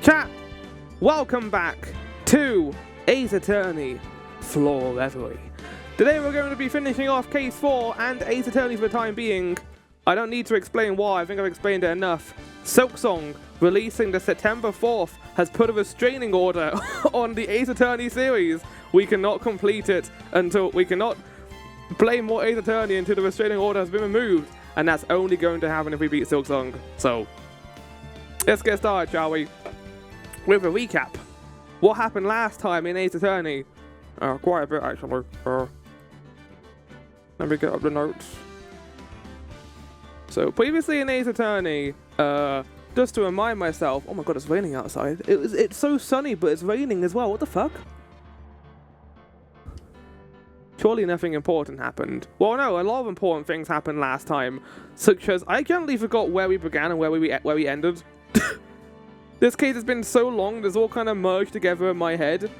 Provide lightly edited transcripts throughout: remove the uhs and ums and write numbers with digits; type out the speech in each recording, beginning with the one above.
Chat, welcome back to Ace Attorney Floor Reverie. Today we're going to be finishing off Case 4 and Ace Attorney for the time being. I don't need to explain why, I think I've explained it enough. Silksong, releasing the September 4th, has put a restraining order on the Ace Attorney series. We cannot complete it until we cannot play more Ace Attorney until the restraining order has been removed, and that's only going to happen if we beat Silksong. So, let's get started, shall we? With a recap. What happened last time in Ace Attorney? Quite a bit, actually. Let me get up the notes. So, previously in Ace Attorney, just to remind myself, oh my god, it's raining outside. It's so sunny, but it's raining as well. What the fuck? Surely nothing important happened. Well, no, a lot of important things happened last time, such as I generally forgot where we began and where we ended. This case has been so long, it's all kind of merged together in my head.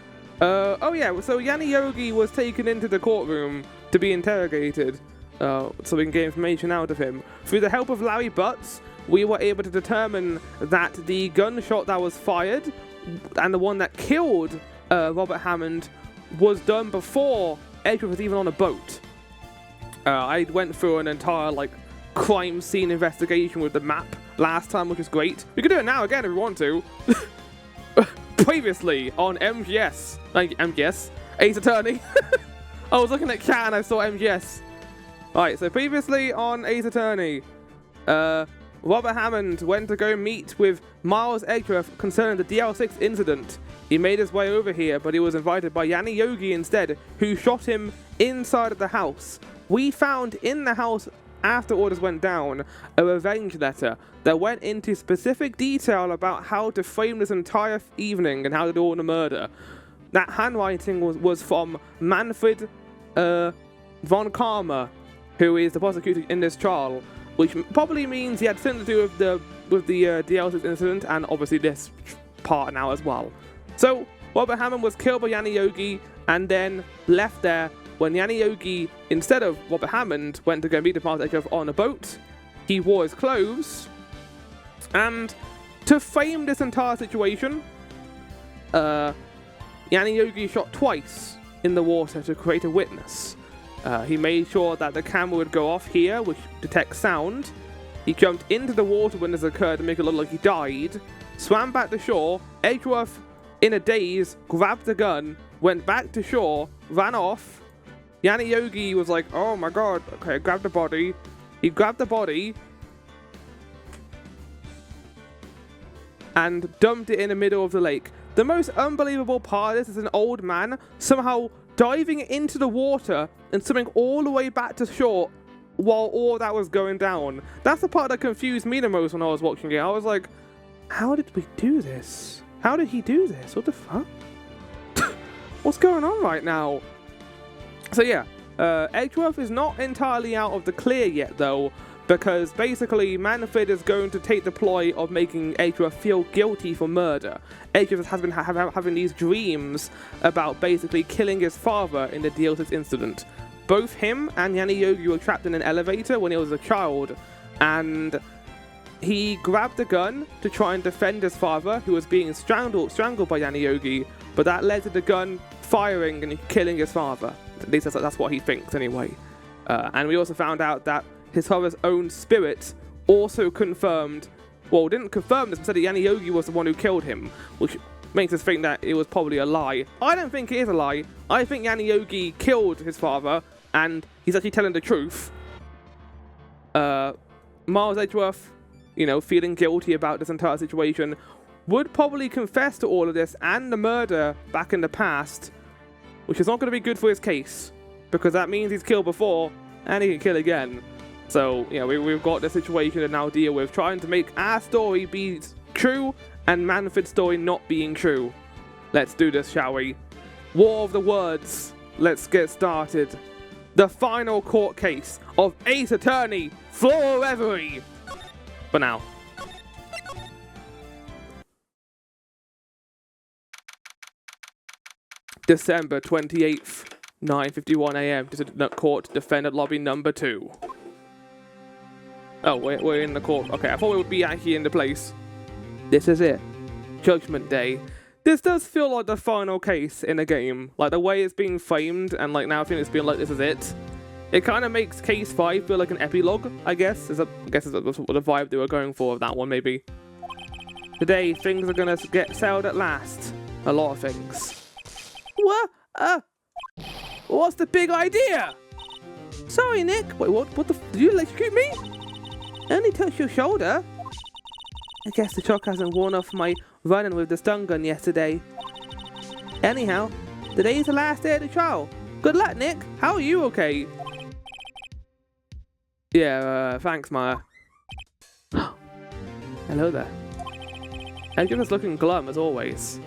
Oh yeah, so Yanni Yogi was taken into the courtroom to be interrogated, so we can get information out of him. Through the help of Larry Butts, we were able to determine that the gunshot that was fired, and the one that killed Robert Hammond, was done before Edgeworth was even on a boat. I went through an entire, crime scene investigation with the map last time, which is great. We can do it now again if we want to. Previously on MGS. Ace Attorney. I was looking at chat and I saw MGS. Alright, so previously on Ace Attorney, Robert Hammond went to go meet with Miles Edgeworth concerning the DL6 incident. He made his way over here, but he was invited by Yanni Yogi instead, who shot him inside of the house. We found in the house, after orders went down, a revenge letter that went into specific detail about how to frame this entire evening and how to do all the murder. That handwriting was from Manfred von Karma, who is the prosecutor in this trial, which probably means he had something to do with the DL6 incident, and obviously this part now as well. So, Robert Hammond was killed by Yanni Yogi and then left there when Yanni Yogi, instead of Robert Hammond, went to go meet the party on a boat. He wore his clothes, and to frame this entire situation, Yanni Yogi shot twice in the water to create a witness. He made sure that the camera would go off here, which detects sound. He jumped into the water when this occurred to make it look like he died, swam back to shore. Edgeworth, in a daze, grabbed the gun, went back to shore, ran off. Yanni Yogi was like, oh my god, okay, grab the body. He grabbed the body and dumped it in the middle of the lake. The most unbelievable part of this is an old man somehow diving into the water and swimming all the way back to shore while all that was going down. That's the part that confused me the most when I was watching it. I was like, how did we do this? How did he do this? What the fuck? What's going on right now? So yeah, Edgeworth is not entirely out of the clear yet though, because basically Manfred is going to take the ploy of making Edgeworth feel guilty for murder. Edgeworth has been having these dreams about basically killing his father in the DL6 incident. Both him and Yanni Yogi were trapped in an elevator when he was a child, and he grabbed a gun to try and defend his father, who was being strangled by Yanni Yogi, but that led to the gun firing and killing his father. At least that's what he thinks anyway. And we also found out that his father's own spirit also confirmed, well, didn't confirm this, but said that Yanni Yogi was the one who killed him, which makes us think that it was probably a lie. I don't think it is a lie. I think Yanni Yogi killed his father, and he's actually telling the truth. Miles Edgeworth, feeling guilty about this entire situation, would probably confess to all of this and the murder back in the past, which is not going to be good for his case, because that means he's killed before, and he can kill again. So, we've got the situation to now deal with, trying to make our story be true, and Manfred's story not being true. Let's do this, shall we? War of the words. Let's get started. The final court case of Ace Attorney Floor Reverie. For now. December 28th, 9:51 AM. Dissident Court, Defendant Lobby number 2. Oh, we're in the court. Okay, I thought we would be actually in the place. This is it. Judgment Day. This does feel like the final case in a game. Like, the way it's being framed, and like now I think it's being like this is it. It kind of makes Case 5 feel like an epilogue, I guess. Is the vibe they were going for of that one, maybe. Today, things are gonna get settled at last. A lot of things. What? What's the big idea? Sorry, Nick. Wait, what the did you electrocute me? I only touched your shoulder. I guess the shock hasn't worn off my running with the stun gun yesterday. Anyhow, today's the last day of the trial. Good luck, Nick. How are you okay? Yeah, thanks, Maya. Hello there. Edgeworth looking glum as always.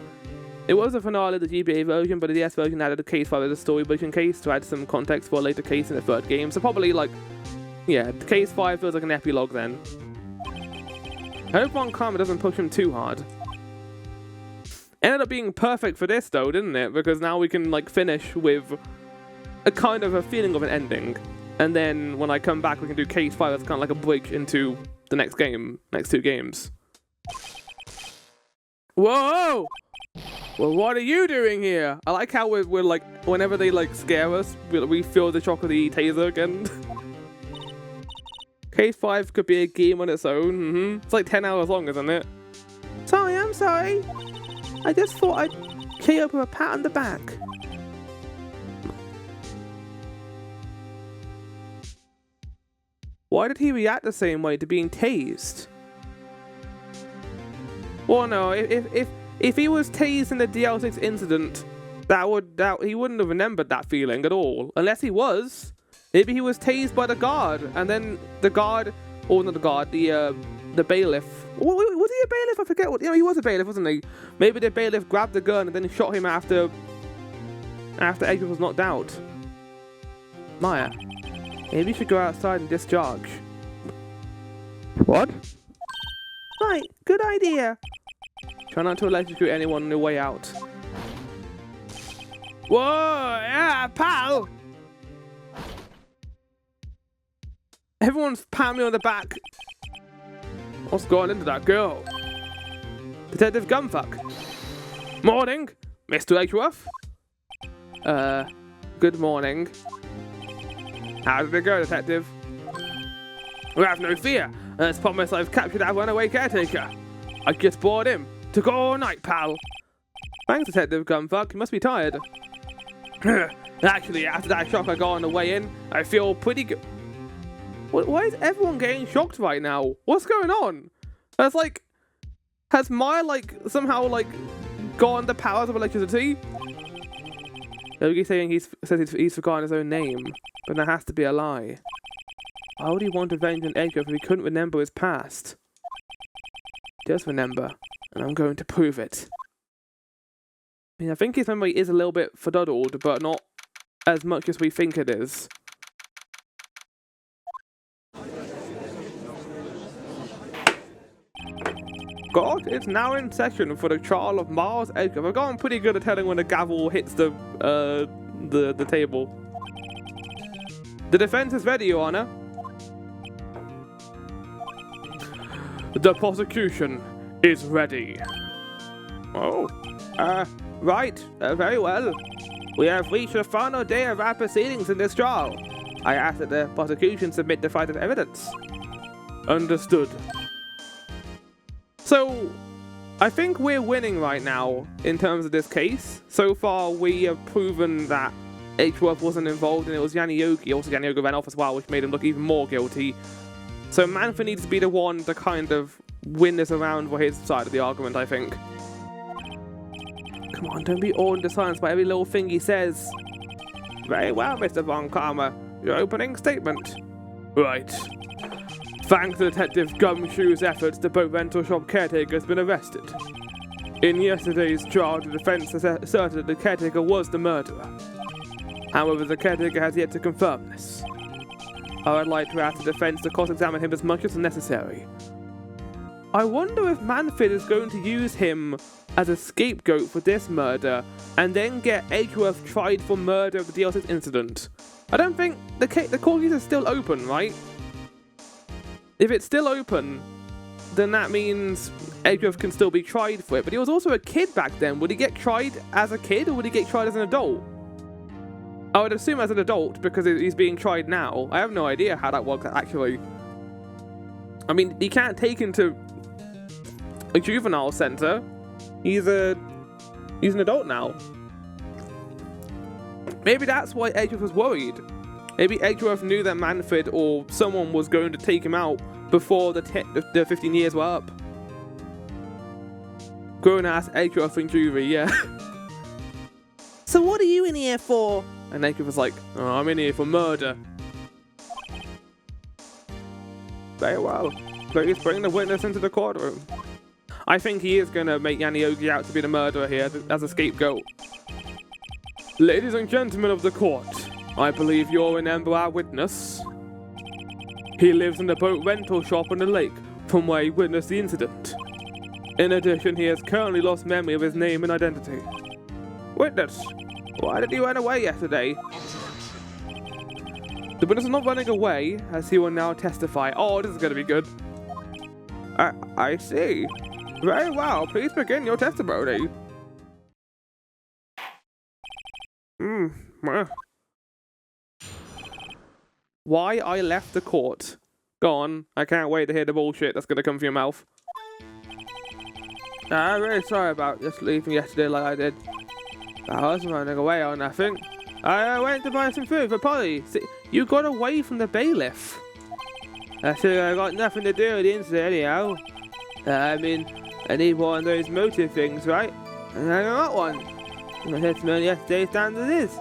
It was the finale of the GBA version, but the DS version added a case file as a story version case to add some context for a later case in the third game. So probably like, yeah, case 5 feels like an epilogue then. I hope Von Karma doesn't push him too hard. Ended up being perfect for this though, didn't it? Because now we can like finish with a kind of a feeling of an ending. And then when I come back, we can do case 5 as kind of like a bridge into the next game, next 2 games. Whoa! Well, what are you doing here? I like how we're like, whenever they like scare us, we feel the shock of the taser again. Case 5 could be a game on its own. It's like 10 hours long, isn't it? Sorry, I'm sorry. I just thought I'd cheer up with a pat on the back. Why did he react the same way to being tased? Well, no, if he was tased in the DL6 incident, he wouldn't have remembered that feeling at all. Unless he was. Maybe he was tased by the guard, and then the guard, or not the guard, the bailiff. Was he a bailiff? I forget what. You know, he was a bailiff, wasn't he? Maybe the bailiff grabbed the gun and then shot him after Edgeworth was knocked out. Maya, maybe you should go outside and discharge. What? Right, good idea. Try not to electrocute anyone on your way out. Whoa, yeah, pal! Everyone's patting me on the back. What's going into that girl? Detective Gumfuck. Morning, Mr. Edgeworth. Good morning. How did it go, Detective? We have no fear. Let's promise I've captured our runaway caretaker. I just bored him. Took all night, pal. Thanks, Detective Gumfuck. You must be tired. Actually, after that shock I got on the way in, I feel pretty good. Why is everyone getting shocked right now? What's going on? That's like, has Maya like somehow like gotten the powers of electricity? Logi's saying he's forgotten his own name, but that has to be a lie. Why would he want to avenge an Edgeworth if he couldn't remember his past? Just remember, and I'm going to prove it. I mean, I think his memory is a little bit befuddled, but not as much as we think it is. God, it's now in session for the trial of Miles Edgeworth. I've gotten pretty good at telling when the gavel hits the table. The defense is ready, Your Honor. The prosecution is ready. Oh, right, very well. We have reached the final day of our proceedings in this trial. I ask that the prosecution submit the fight of evidence. Understood. So, I think we're winning right now in terms of this case. So far, we have proven that Edgeworth wasn't involved, and it was Yanni Yogi. Also, Yanni Yogi ran off as well, which made him look even more guilty. So Manfred needs to be the one to kind of win this around for his side of the argument, I think. Come on, don't be awed into silence by every little thing he says. Very well, Mr. Von Karma. Your opening statement. Right. Thanks to Detective Gumshoe's efforts, the boat rental shop caretaker has been arrested. In yesterday's trial, the defense asserted that the caretaker was the murderer. However, the caretaker has yet to confirm this. I would like to ask the defense to cross-examine him as much as necessary. I wonder if Manfred is going to use him as a scapegoat for this murder, and then get Edgeworth tried for murder of the DL6 incident. I don't think the court case is still open, right? If it's still open, then that means Edgeworth can still be tried for it. But he was also a kid back then. Would he get tried as a kid, or would he get tried as an adult? I would assume as an adult, because he's being tried now. I have no idea how that works, actually. I mean, he can't take him to a juvenile center. He's an adult now. Maybe that's why Edgeworth was worried. Maybe Edgeworth knew that Manfred or someone was going to take him out before the 15 years were up. Grown-ass Edgeworth in juvie, yeah. So what are you in here for? And Edgeworth was like, oh, I'm in here for murder. Very well. Please bring the witness into the courtroom. I think he is going to make Yaniogi out to be the murderer here as a scapegoat. Ladies and gentlemen of the court, I believe you'll remember our witness. He lives in the boat rental shop on the lake from where he witnessed the incident. In addition, he has currently lost memory of his name and identity. Witness, why did you run away yesterday? The witness is not running away, as he will now testify. Oh, this is going to be good. I see. Very well, please begin your testimony. Why I left the court? Go on, I can't wait to hear the bullshit that's going to come from your mouth. I'm really sorry about just leaving yesterday like I did. I wasn't running away or nothing. I went to buy some food for Polly. See, you got away from the bailiff. I said I got nothing to do with the incident anyhow. I mean, I need one of those motive things, right? And I got one. My testimony yesterday stands as is.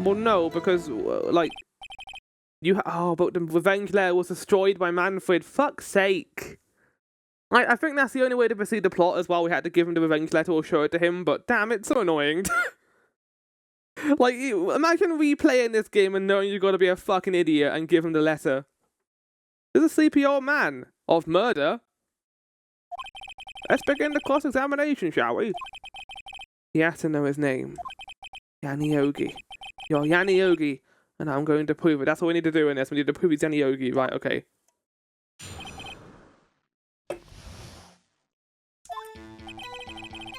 Well, no, because, like, but the revenge letter was destroyed by Manfred. Fuck's sake. I think that's the only way to proceed the plot as well. We had to give him the revenge letter or show it to him, but damn, it's so annoying. Like, imagine replaying this game and knowing you gotta be a fucking idiot and give him the letter. This is a sleepy old man of murder. Let's begin the cross-examination, shall we? He has to know his name. Yaniogi. You're Yaniogi, and I'm going to prove it. That's what we need to do in this. We need to prove he's Yaniogi. Right, okay.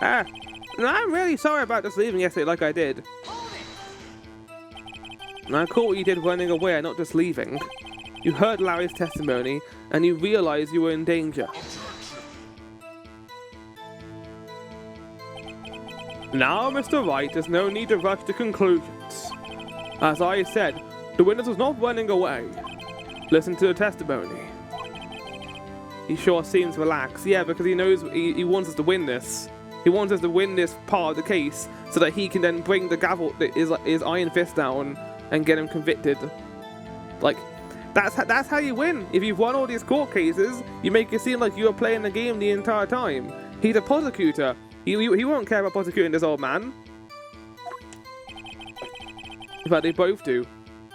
I'm really sorry about just leaving yesterday like I did. I caught what you did running away and not just leaving. You heard Larry's testimony, and you realized you were in danger. Now, Mr. Wright, there's no need to rush to conclusions. As I said, the witness was not running away. Listen to the testimony. He sure seems relaxed. Yeah, because he knows he wants us to win this. He wants us to win this part of the case so that he can then bring the gavel, his iron fist down and get him convicted. Like, that's how you win. If you've won all these court cases, you make it seem like you were playing the game the entire time. He's a prosecutor. He won't care about prosecuting this old man. In fact, they both do.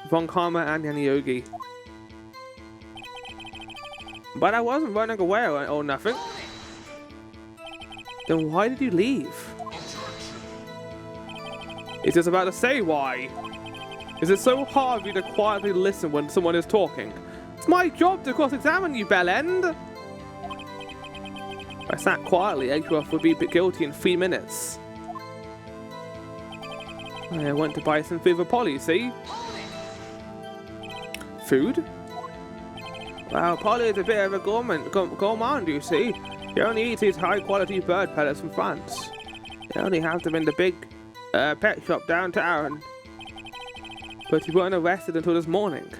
Von Karma and Yaniogi. But I wasn't running away or nothing. Then why did you leave? It's just about to say why. Is it so hard for you to quietly listen when someone is talking? It's my job to cross-examine you, bellend! If I sat quietly, Edgeworth would be guilty in 3 minutes. I went to buy some food for Polly, see? Food? Well, Polly is a bit of a gourmand, you see. He only eats these high-quality bird pellets from France. They only have them in the big pet shop downtown. But he weren't arrested until this morning.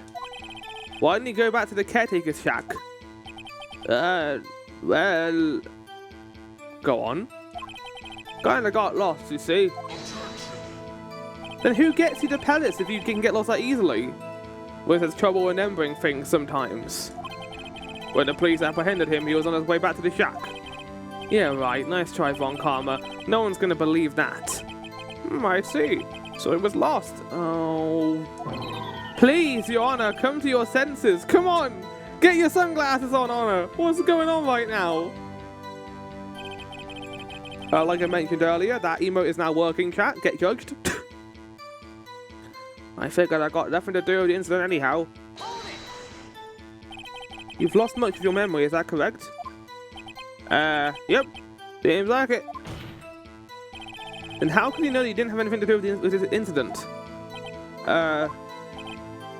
Why didn't he go back to the caretaker's shack? Well... Go on. Kinda got lost, you see. Then who gets you the pellets if you can get lost that easily? With his trouble remembering things sometimes. When the police apprehended him, he was on his way back to the shack. Yeah, right, nice try, Von Karma. No one's gonna believe that. I see. So he was lost. Oh. Please, Your Honor, come to your senses. Come on! Get your sunglasses on, Honor! What's going on right now? Like I mentioned earlier, that emote is now working, chat. Get judged. I figured I got nothing to do with the incident anyhow. You've lost much of your memory, is that correct? Yep. Seems like it. And how can you know that you didn't have anything to do with this incident?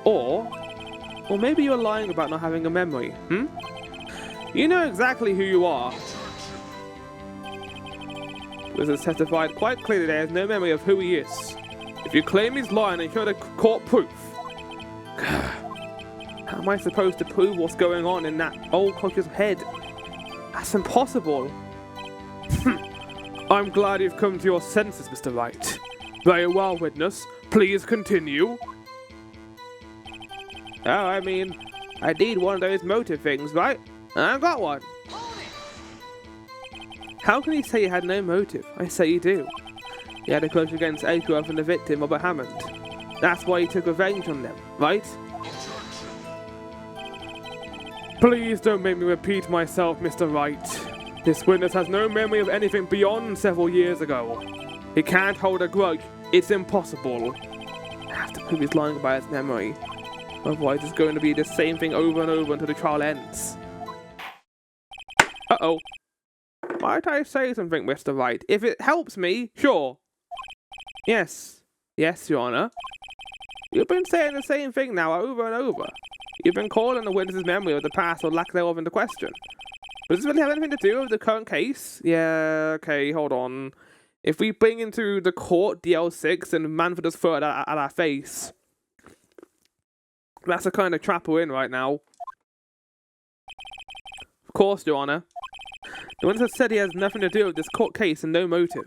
Or maybe you're lying about not having a memory, You know exactly who you are. This is testified quite clearly that he has no memory of who he is. If you claim he's lying and show the court proof, how am I supposed to prove what's going on in that old coach's head? That's impossible. I'm glad you've come to your senses, Mr. Wright. Very well, witness. Please continue. Oh, I mean, I need one of those motive things, right? And I've got one. How can you say you had no motive? I say you do. You had a grudge against Edgeworth and the victim, Robert Hammond. That's why you took revenge on them, right? Please don't make me repeat myself, Mr. Wright. This witness has no memory of anything beyond several years ago. He can't hold a grudge. It's impossible. I have to prove he's lying about his memory. Otherwise, it's going to be the same thing over and over until the trial ends. Uh-oh. Might I say something, Mr. Wright? If it helps me, sure. Yes. Yes, Your Honor. You've been saying the same thing now over and over. You've been calling the witness's memory of the past or lack thereof into question. Does this really have anything to do with the current case? Yeah, okay, hold on. If we bring into the court DL6 and Manfred does throw it at our face, that's the kind of trap we're in right now. Of course, Your Honor. The witness has said he has nothing to do with this court case and no motive.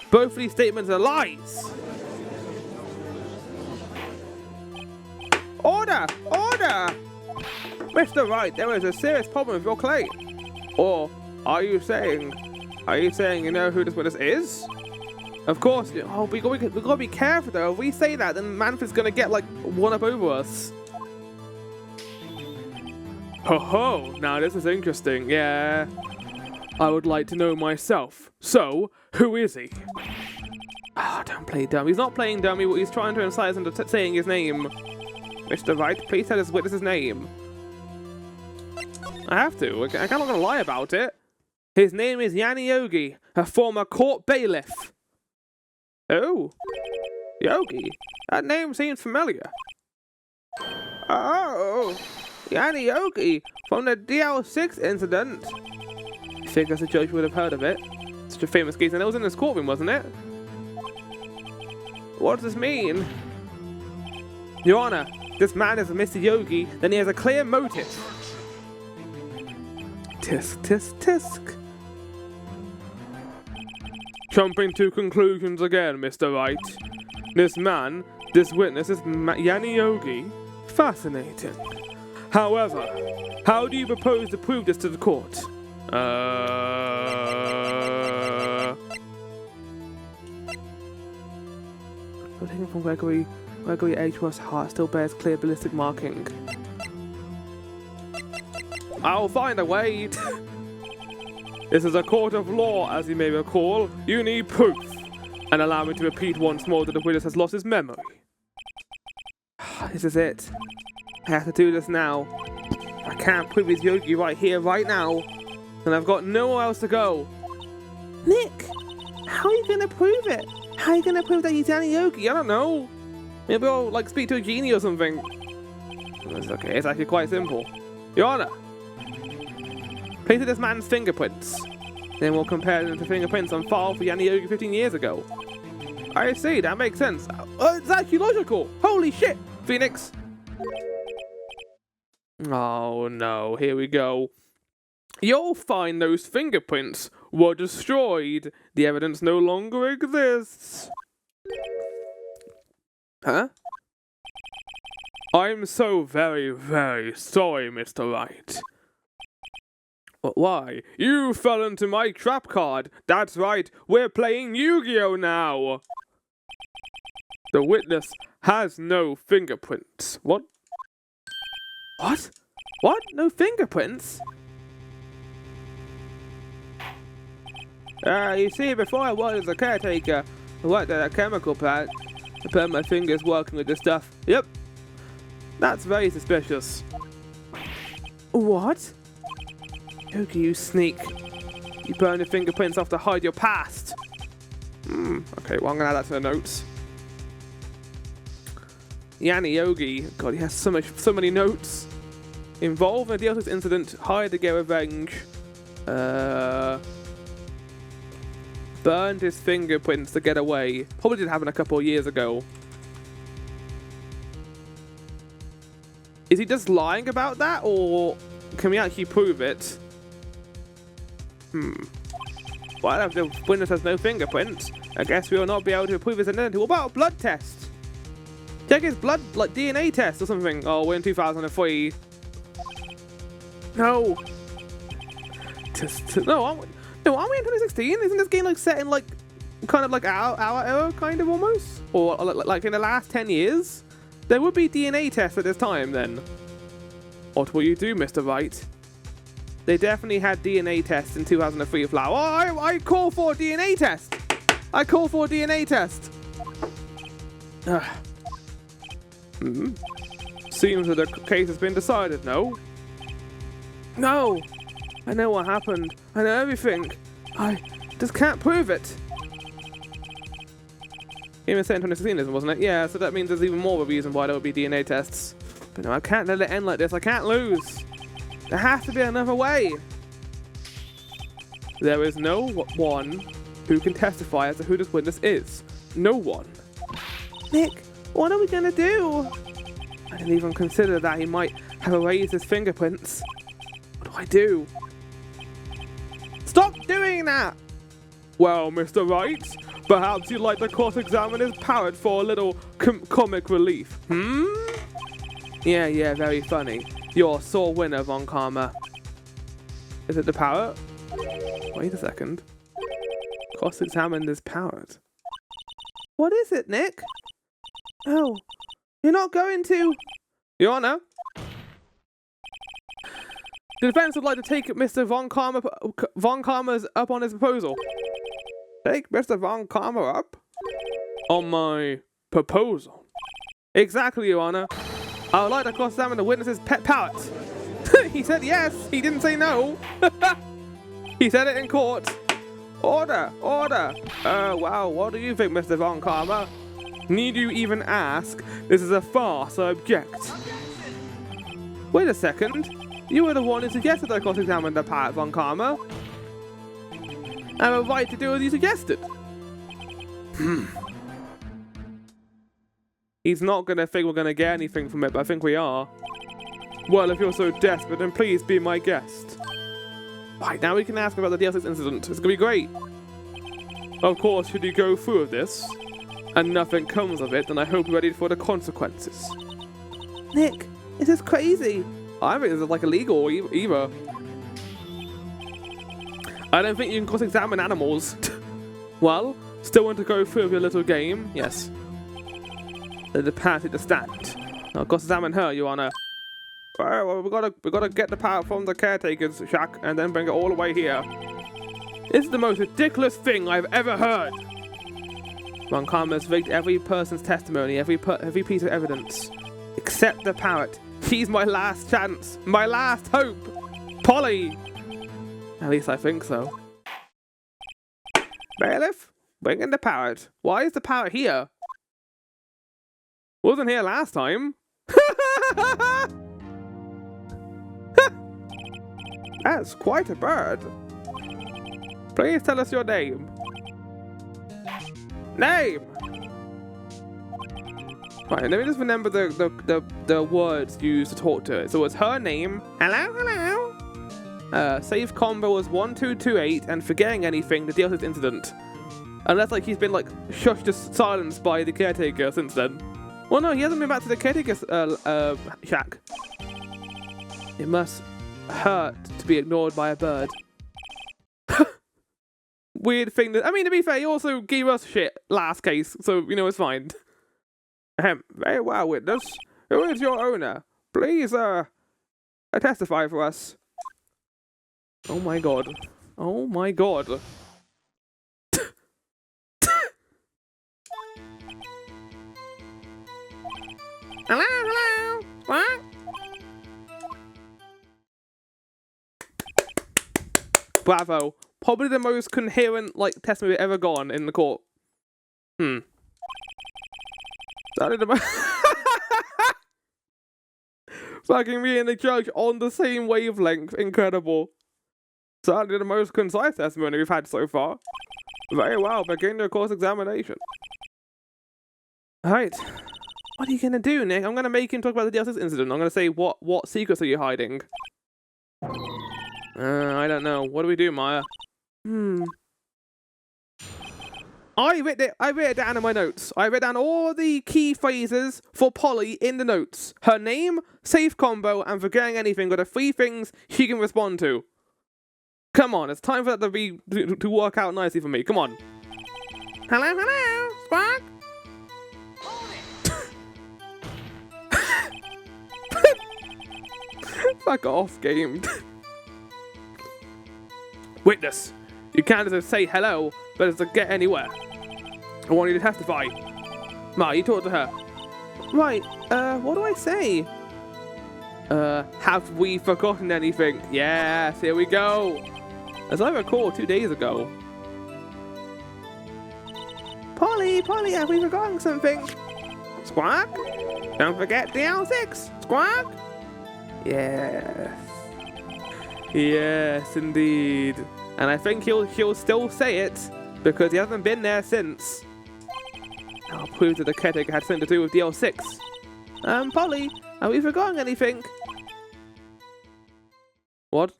Both of these statements are lies! Order! Order! Mr. Wright, there is a serious problem with your claim. Or are you saying you know who this witness is? Of course. Oh, we gotta be careful though. If we say that, then Manfred's gonna get like one up over us. Ho ho! Now this is interesting. Yeah, I would like to know myself. So, who is he? Oh, don't play dumb. He's not playing dummy. He's trying to incite us into saying his name. Mr. Wright, please tell this witness's name. I have to. I'm not gonna lie about it. His name is Yanni Yogi, a former court bailiff. Oh, Yogi. That name seems familiar. Oh, Yanni Yogi from the DL6 incident. I think as a judge would have heard of it. Such a famous case, and it was in this courtroom, wasn't it? What does this mean? Your Honor, this man is a Mr. Yogi, then he has a clear motive. Tisk, tisk, tisk. Jumping to conclusions again, Mr. Wright. This witness is Yanni Yogi. Fascinating. However, how do you propose to prove this to the court? Taken from Gregory Edgeworth's heart still bears clear ballistic marking. I'll find a way. This is a court of law, as you may recall. You need proof. And allow me to repeat once more that the witness has lost his memory. This is it. I have to do this now. I can't prove his Yogi right here, right now. And I've got nowhere else to go. Nick, how are you going to prove it? How are you going to prove that he's Yanni Yogi? I don't know. Maybe I'll, speak to a genie or something. It's okay, it's actually quite simple. Your Honor, place this man's fingerprints. Then we'll compare them to fingerprints on file for Yanni Yogi 15 years ago. I see, that makes sense. It's actually logical. Holy shit, Phoenix. Oh no, here we go. You'll find those fingerprints were destroyed. The evidence no longer exists. Huh? I'm so very, very sorry, Mr. Wright. Why? You fell into my trap card. That's right, we're playing Yu-Gi-Oh! Now. The witness has no fingerprints. What? What? What? No fingerprints? You see, before I worked as a caretaker, I worked at a chemical plant. I burned my fingers working with this stuff. Yep. That's very suspicious. What? Yogi, you sneak. You burn your fingerprints off to hide your past. Okay, well, I'm gonna add that to the notes. Yanni Yogi. God, he has so many notes. Involved in a DLC's incident, hired to get revenge. Burned his fingerprints to get away. Probably did happen a couple of years ago. Is he just lying about that, or can we actually prove it? Well, if the witness has no fingerprints, I guess we will not be able to prove his identity. What about a blood test? Check his blood, like DNA test or something. Oh, we're in 2003. No. No, aren't we in 2016? Isn't this game like set in like kind of like our era, kind of almost, or like in the last 10 years? There would be DNA tests at this time then. What will you do, Mr. Wright? They definitely had DNA tests in 2003 of Flower. Oh, I call for a DNA test. I call for a DNA test. Seems that the case has been decided, no? No! I know what happened. I know everything. I just can't prove it. Even set in 2016, wasn't it? Yeah, so that means there's even more of a reason why there would be DNA tests. But no, I can't let it end like this. I can't lose. There has to be another way. There is no one who can testify as to who this witness is. No one. Nick, what are we gonna do? I didn't even consider that he might have erased his fingerprints. What do I do? Stop doing that! Well, Mr. Wright, perhaps you'd like to cross-examine his Parrot for a little comic relief. Yeah, very funny. You're a sore winner, Von Karma. Is it the Parrot? Wait a second. Cross-examine this Parrot. What is it, Nick? Oh, you're not going to... Your Honor? The defense would like to take Mr. Von Karma's up on his proposal. Take Mr. Von Karma up? On my proposal? Exactly, Your Honor. I would like to cross-examine the witness's pet parrot. He said yes. He didn't say no. He said it in court. Order, order. Wow, what do you think, Mr. Von Karma? Need you even ask? This is a farce, I object. Wait a second. You were the one who suggested I cross-examine the Parrot, Von Karma. I have a right to do as you suggested. He's not going to think we're going to get anything from it, but I think we are. Well, if you're so desperate, then please be my guest. Right, now we can ask about the DLC's incident. It's going to be great. Of course, should you go through with this, and nothing comes of it, then I hope you're ready for the consequences. Nick, this is crazy. I think this is like illegal either. I don't think you can cross-examine animals. Well, still want to go through with your little game? Yes. The parrot to stand. I'll cross-examine her, Your Honor. Well, we gotta get the parrot from the caretaker's shack and then bring it all the way here. This is the most ridiculous thing I've ever heard. Von Karma has rigged every person's testimony, every piece of evidence, except the parrot. She's my last chance, my last hope. Polly. At least I think so. Bailiff, bring in the parrot. Why is the parrot here? Wasn't here last time. That's quite a bird. Please tell us your name. Name! Right, let me just remember the words used to talk to it. So it's her name. Hello, hello. Safe combo was 1228 and forgetting anything to deal with this incident. Unless like he's been like shushed to silence by the caretaker since then. Well, no, he hasn't been back to the caretaker's shack. It must hurt to be ignored by a bird. Weird thing that, I mean, to be fair, he also gave us shit last case, so, you know, it's fine. Very well, witness. Who is your owner? Please, testify for us. Oh my god. Oh my god. Hello, hello. What? Bravo. Probably the most coherent, like, testimony ever gone in the court. Started about fucking me and the judge on the same wavelength. Incredible. Certainly the most concise testimony we've had so far. Very well, begin your course examination. Alright. What are you gonna do, Nick? I'm gonna make him talk about the DL6 incident. I'm gonna say, what secrets are you hiding? I don't know. What do we do, Maya? I wrote it down in my notes. I wrote down all the key phrases for Polly in the notes. Her name, safe combo, and forgetting anything are the 3 things she can respond to. Come on, it's time for that to work out nicely for me. Come on. Hello, hello, Spark. Fuck off, game. Witness, you can't just say hello, but it's to get anywhere. I want you to testify. Ma, you talk to her. Right, what do I say? Have we forgotten anything? Yes, here we go. As I recall, 2 days ago. Polly, have we forgotten something? Squawk? Don't forget DL6. Squawk? Yes. Yes, indeed. And I think he'll still say it, because he hasn't been there since. I'll prove that the Caretaker had something to do with DL6. Polly, have we forgotten anything? What?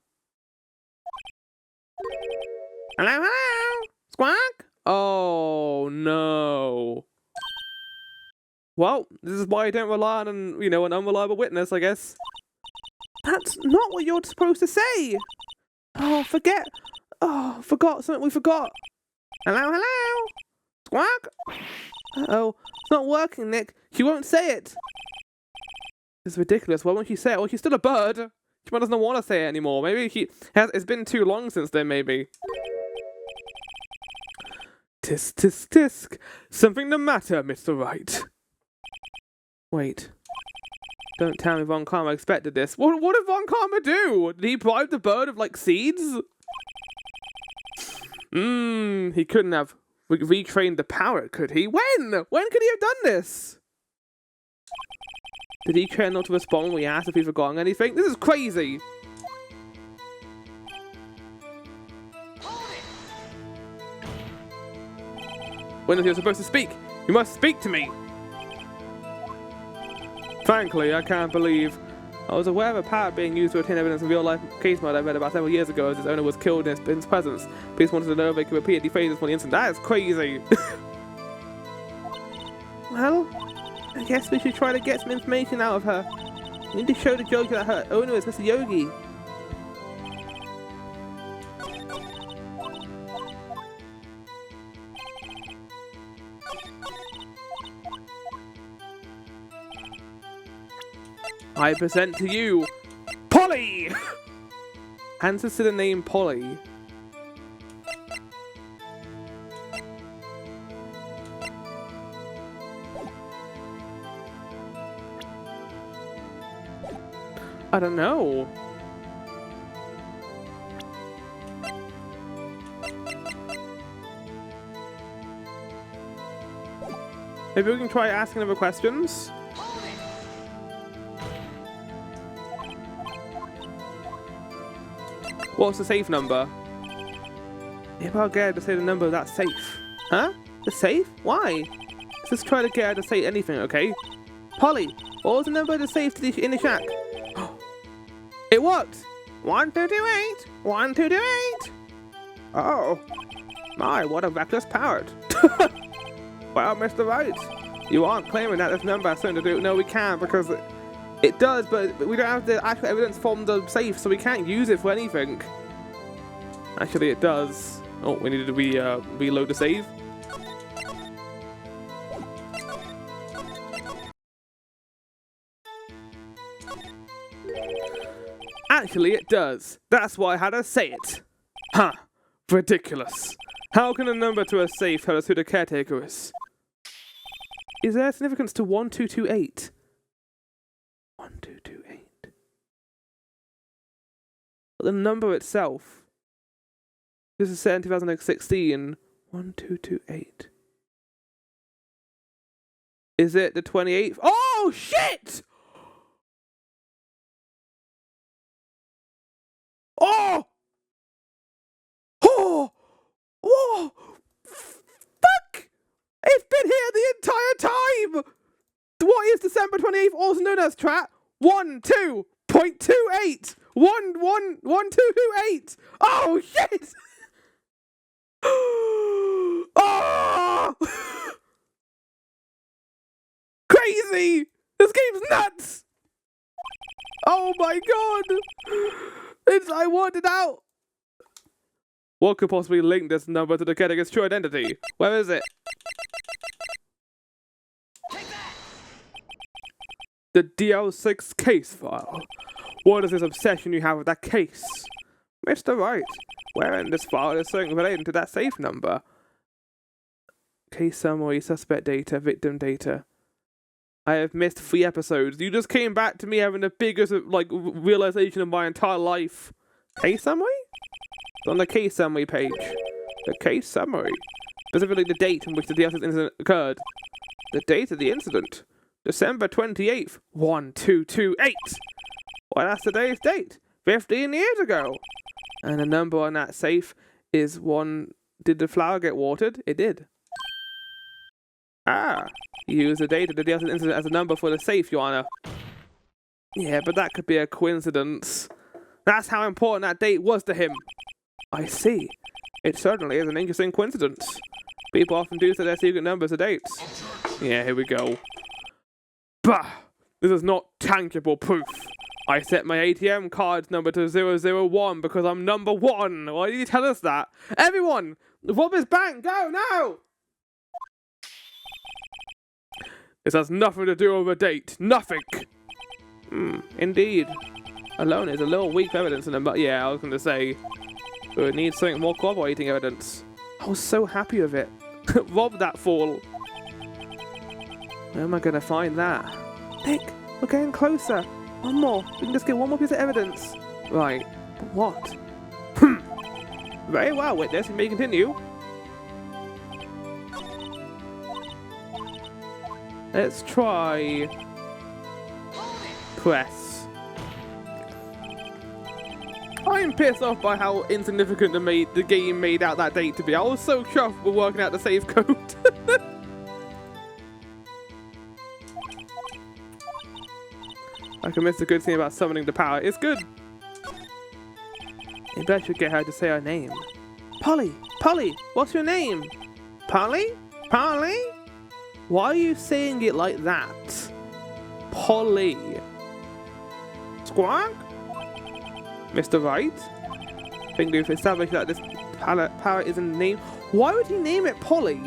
Hello, hello! Squawk? Oh, no. Well, this is why I don't rely on, an unreliable witness, I guess. That's not what you're supposed to say! Oh, forgot something we forgot. Hello, hello! Squawk? Uh-oh, it's not working, Nick. She won't say it. This is ridiculous. Why won't she say it? Well, she's still a bird. She doesn't want to say it anymore. Maybe it's been too long since then, maybe. Tisk, tisk, tisk. Something the matter, Mr. Wright. Wait. Don't tell me Von Karma expected this. What did Von Karma do? Did he bribe the bird of, like, seeds? He couldn't have retrained the parrot, could he? When? When could he have done this? Did he care not to respond when we asked if he'd forgotten anything? This is crazy! When you're supposed to speak, you must speak to me! Frankly, I can't believe. I was aware of a parrot being used to obtain evidence in real-life case mode I read about several years ago as its owner was killed in his presence. Police wanted to know if they could repeat the phrases from the incident. That is crazy! Well, I guess we should try to get some information out of her. We need to show the judge that her owner is Mr. Yogi. I present to you, Polly! Answers to the name Polly. I don't know. Maybe we can try asking other questions. What's the safe number? If I'll get her to say the number of that safe. Huh? The safe? Why? Let's just try to get her to say anything, okay? Polly, what was the number of the safe in the shack? It worked! 1228! 1228! Oh. My, what a reckless parrot. Well, Mr. Wright, you aren't claiming that this number has something to do. No, we can't because it does, but we don't have the actual evidence from the safe, so we can't use it for anything. Actually, it does. Oh, we need to reload the save. Actually, it does. That's why I had to say it. Huh. Ridiculous. How can a number to a safe tell us who the caretaker is? Is there significance to 1228? 1228. But the number itself. This is set in 2016. 1228. Is it the 28th? Oh, shit! Oh! Oh! Whoa! Fuck! It's been here the entire time! What is December 28th, also known as Trat? 12.28! 1228! Oh, shit! Oh! Crazy! This game's nuts! Oh my god! I want it out! What could possibly link this number to the Caretaker's true identity? Where is it? The DL6 case file. What is this obsession you have with that case? Mr. Wright, where in this file is something relating to that safe number? Case summary, suspect data, victim data. I have missed 3 episodes. You just came back to me having the biggest, realization of my entire life. Case summary? It's on the case summary page. The case summary. Specifically the date in which the DL6 incident occurred. The date of the incident. December 28th, 1228. Well, that's today's date. 15 years ago. And the number on that safe is 1... Did the flower get watered? It did. Ah, you use the date of the DL6 incident as a number for the safe, Your Honor. Yeah, but that could be a coincidence. That's how important that date was to him. I see. It certainly is an interesting coincidence. People often do set their secret numbers to dates. Yeah, here we go. Bah! This is not tangible proof. I set my ATM card's number to 001 because I'm number 1. Why did you tell us that? Everyone! Rob his bank! Go now! This has nothing to do with a date. Nothing! Indeed. Alone is a little weak evidence in the... Yeah, I was going to say... We would need something more corroborating evidence. I was so happy with it. Rob that fool. Where am I going to find that? Nick, we're getting closer. One more. We can just get one more piece of evidence. Right. But what? Very well, witness. You may continue. Let's try... Press. I'm pissed off by how insignificant the game made out that date to be. I was so chuffed with working out the save code. I can miss the good thing about summoning the power. It's good. Maybe I should get her to say her name. Polly! Polly! What's your name? Polly? Polly? Why are you saying it like that? Polly. Squawk? Mr. Wright? I think we've established that this parrot isn't named. Why would he name it Polly?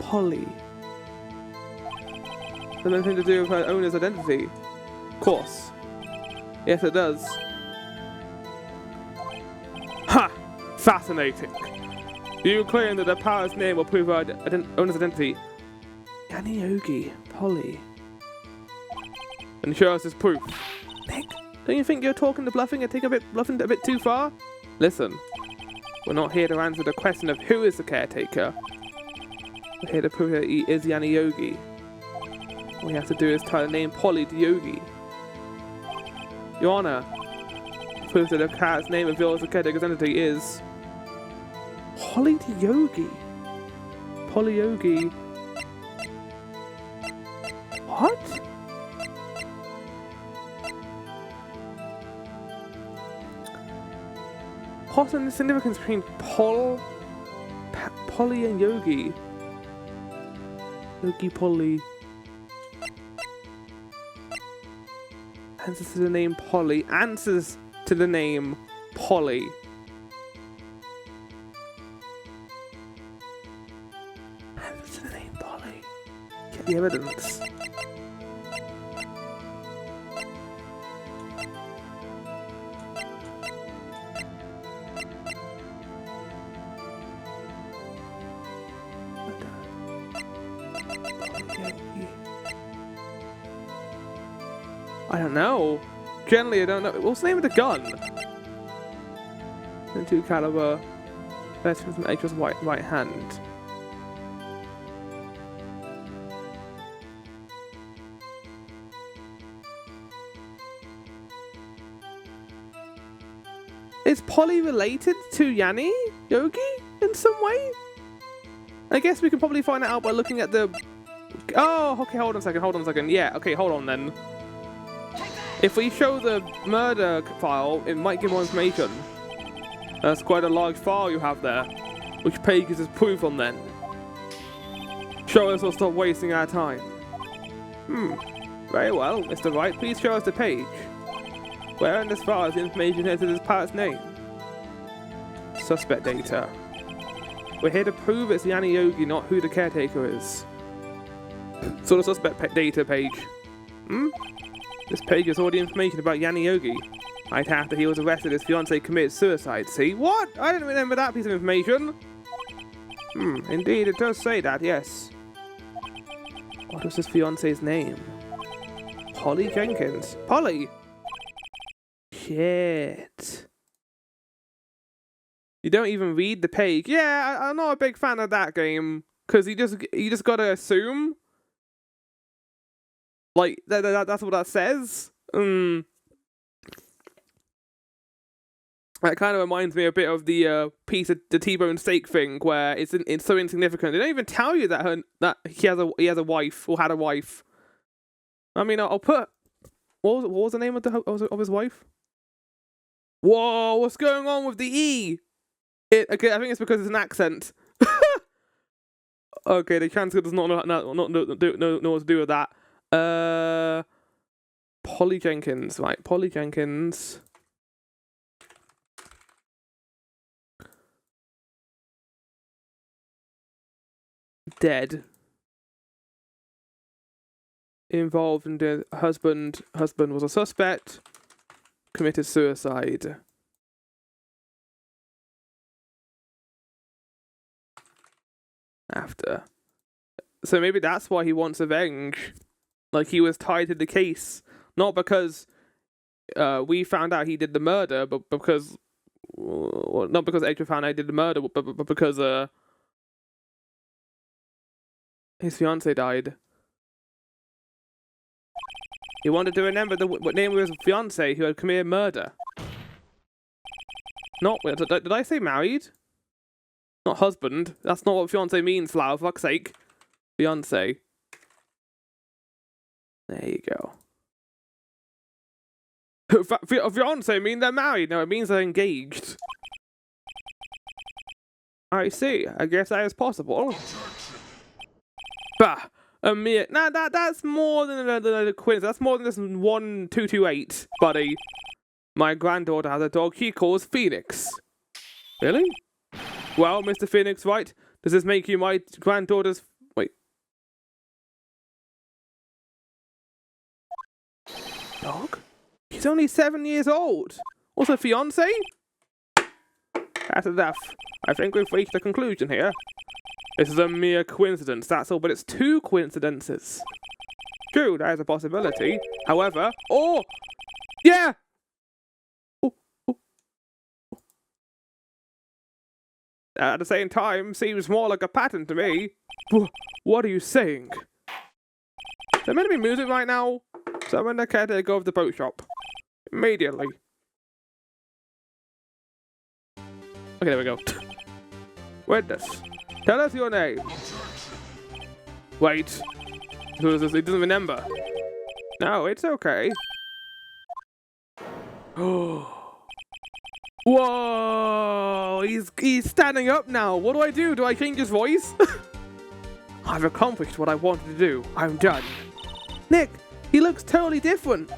Polly. Does it have anything to do with her owner's identity? Of course. Yes, it does. Ha! Fascinating. You claim that the parrot's name will prove her owner's identity. Yanni Yogi, Polly. And show us his proof. Nick, don't you think you're talking to bluffing and bluffing a bit too far? Listen, we're not here to answer the question of who is the caretaker. We're here to prove that he is Yanni Yogi. All we have to do is tie the name Polly to Yogi. Your Honor, proof that the cat's name reveals the caretaker's identity is... Polly to Yogi? Polly Yogi... What? What's the significance between Polly and Yogi? Yogi Polly. Answers to the name Polly. Answers to the name Polly. Answers to the name Polly. Get the evidence. I don't know. Generally, I don't know. What's the name of the gun? .2 caliber. Veteran from Edgeworth's right hand. Is Polly related to Yanni Yogi in some way? I guess we can probably find that out by looking at the... Oh, okay, hold on a second. Yeah, okay, hold on then. If we show the murder file, it might give more information. That's quite a large file you have there. Which page is this proof on then? Show us or stop wasting our time. Very well, Mr. Wright, please show us the page. Where in this file is the information entered as Parrot's name? Suspect data. We're here to prove it's Yanni Yogi, not who the caretaker is. So the suspect data page. This page has all the information about Yanni Yogi. Right after he was arrested, his fiancée committed suicide. See? What? I didn't remember that piece of information. Indeed, it does say that, yes. What was his fiancée's name? Polly Jenkins. Polly! Shit. You don't even read the page. Yeah, I'm not a big fan of that game. Because you just gotta assume. Like, that's what that says. That kind of reminds me a bit of the piece of the T-bone steak thing, where it's so insignificant. They don't even tell you that he has a wife or had a wife. I mean, I'll put what was the name of his wife? Whoa, what's going on with the E? Okay, I think it's because it's an accent. Okay, the transcript does not know what to do with that. Polly Jenkins, right? Polly Jenkins. Dead. Involved in the husband was a suspect. Committed suicide. After. So maybe that's why he wants revenge. Like, he was tied to the case. Not because we found out he did the murder, but because... Well, not because Edgeworth found out he did the murder, but because his fiancée died. He wanted to remember the name of his fiancée who had committed murder. Not... Did I say married? Not husband. That's not what fiancé means, Flower, for fuck's sake. Fiancé. There you go. Fiancé mean they're married. No, it means they're engaged. I see. I guess that is possible. Bah. Nah, that's more than a quiz. That's more than just 1228, buddy. My granddaughter has a dog he calls Phoenix. Really? Well, Mr. Phoenix, right? Does this make you my granddaughter's... Wait. Dog? He's only 7 years old. What's a fiancé? That's enough. I think we've reached a conclusion here. This is a mere coincidence, that's all, but it's two coincidences. True, that is a possibility. However... Oh! Yeah! At the same time, seems more like a pattern to me. What are you saying? Is there meant to be music right now? Summon the caretaker of the boat shop. Immediately. Okay, there we go. Witness, tell us your name. Wait. He doesn't remember. No, it's okay. Oh. Whoa! He's standing up now. What do I do? Do I change his voice? I've accomplished what I wanted to do. I'm done. Nick, he looks totally different.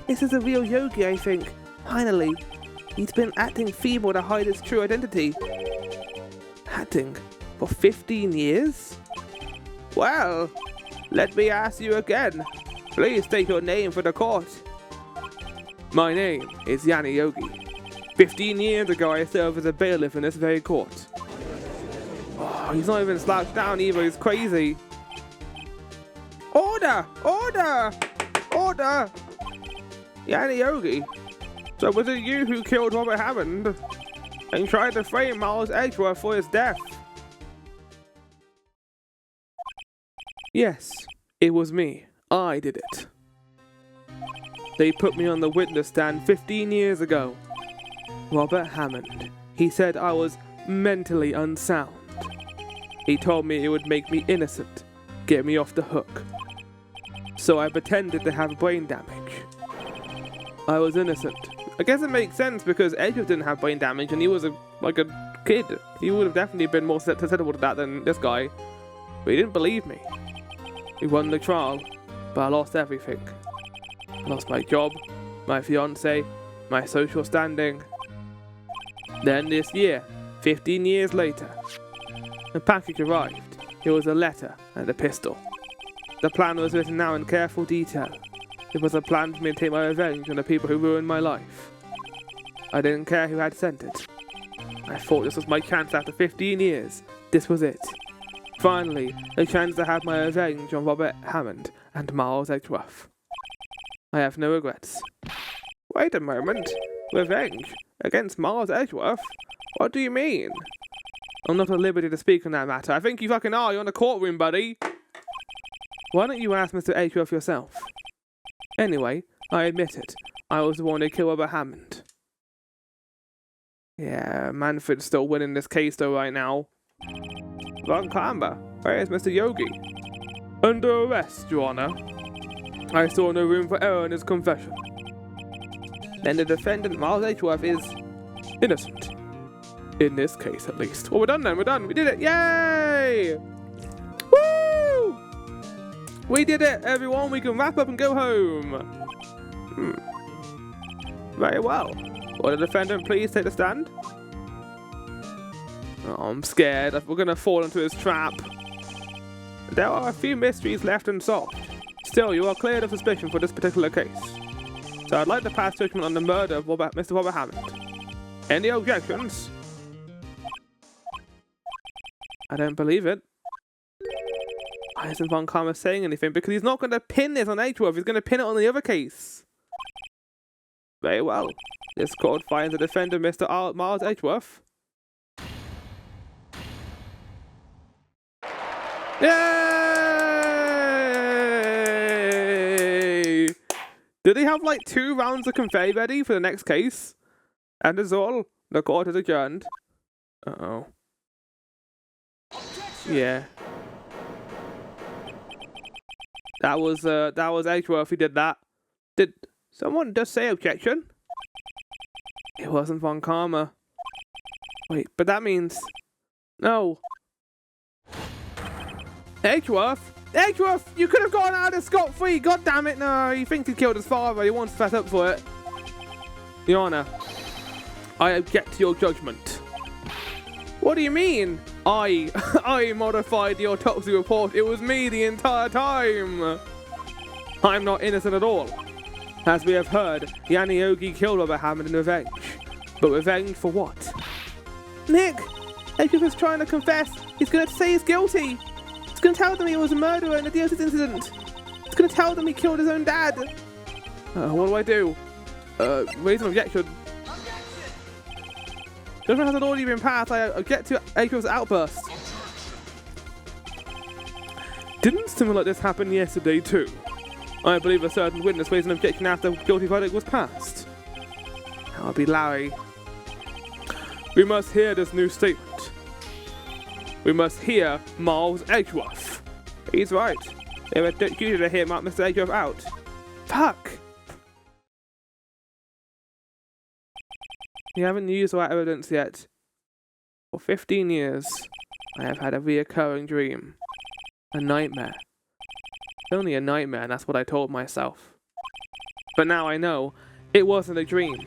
This is a real Yogi, I think. Finally. He's been acting feeble to hide his true identity. Acting? For 15 years? Well, let me ask you again. Please state your name for the court. My name is Yanni Yogi. 15 years ago, I served as a bailiff in this very court. Oh, he's not even slouched down either. He's crazy. Order! Order! Order! Yanni Yogi. So was it you who killed Robert Hammond? and tried to frame Miles Edgeworth for his death. Yes, it was me. I did it. They put me on the witness stand 15 years ago. Robert Hammond. He said I was mentally unsound. He told me it would make me innocent, get me off the hook. So I pretended to have brain damage. I was innocent. I guess it makes sense because Edgeworth didn't have brain damage and he was like a kid. He would have definitely been more susceptible to that than this guy. But he didn't believe me. We won the trial, but I lost everything. I lost my job, my fiance, my social standing. Then this year, 15 years later, the package arrived. It was a letter and a pistol. The plan was written out in careful detail. It was a plan for me to take my revenge on the people who ruined my life. I didn't care who had sent it. I thought this was my chance after 15 years. This was it. Finally, a chance to have my revenge on Robert Hammond and Miles Edgeworth. I have no regrets. Wait a moment. Revenge? Against Miles Edgeworth? What do you mean? I'm not at liberty to speak on that matter. I think you fucking are. You're in the courtroom, buddy. Why don't you ask Mr. Edgeworth yourself? Anyway, I admit it. I was the one who killed Robert Hammond. Yeah, Manfred's still winning this case though right now. Von Karma, where is Mr. Yogi? Under arrest, Your Honor. I saw no room for error in his confession. Then the defendant, Miles Edgeworth, is innocent. In this case, at least. Well, we're done then. We're done. We did it. Yay! Woo! We did it, everyone. We can wrap up and go home. Very well. Will the defendant please take the stand? Oh, I'm scared. We're going to fall into his trap. There are a few mysteries left unsolved. Still, you are cleared of suspicion for this particular case. So I'd like to pass judgment on the murder of Mr. Robert Hammond. Any objections? I don't believe it. Why isn't Von Karma saying anything? Because he's not going to pin this on Edgeworth. He's going to pin it on the other case. Very well. This court finds the defendant, Mr. Miles Edgeworth. Yay! Did he have like 2 rounds of confetti ready for the next case? And that's all. The court is adjourned. Uh-oh. Yeah. That was Edgeworth who did that. Did someone just say objection? It wasn't Von Karma. Wait, but that means... No. Edgeworth? Edgeworth! You could have gone out of scot-free! God damn it! No, he thinks he killed his father. He wants to fess up for it. Your Honor, I object to your judgment. What do you mean? I modified the autopsy report. It was me the entire time. I'm not innocent at all. As we have heard, Yanni Yogi killed Robert Hammond in revenge. But revenge for what? Nick! Edgeworth is trying to confess. He's going to say he's guilty. He's going to tell them he was a murderer in the DLC's incident. He's going to tell them he killed his own dad. What do? Raise an objection. Judgment hasn't already been passed. I object to Edgeworth's outburst. Didn't something like this happen yesterday too? I believe a certain witness raised an objection after the guilty verdict was passed. I'll be Larry. We must hear this new statement. We must hear Miles Edgeworth. He's right. They were duty to hear Mr. Edgeworth out. Fuck! You haven't used our evidence yet. For 15 years, I have had a reoccurring dream. A nightmare. Only a nightmare, and that's what I told myself. But now I know, it wasn't a dream.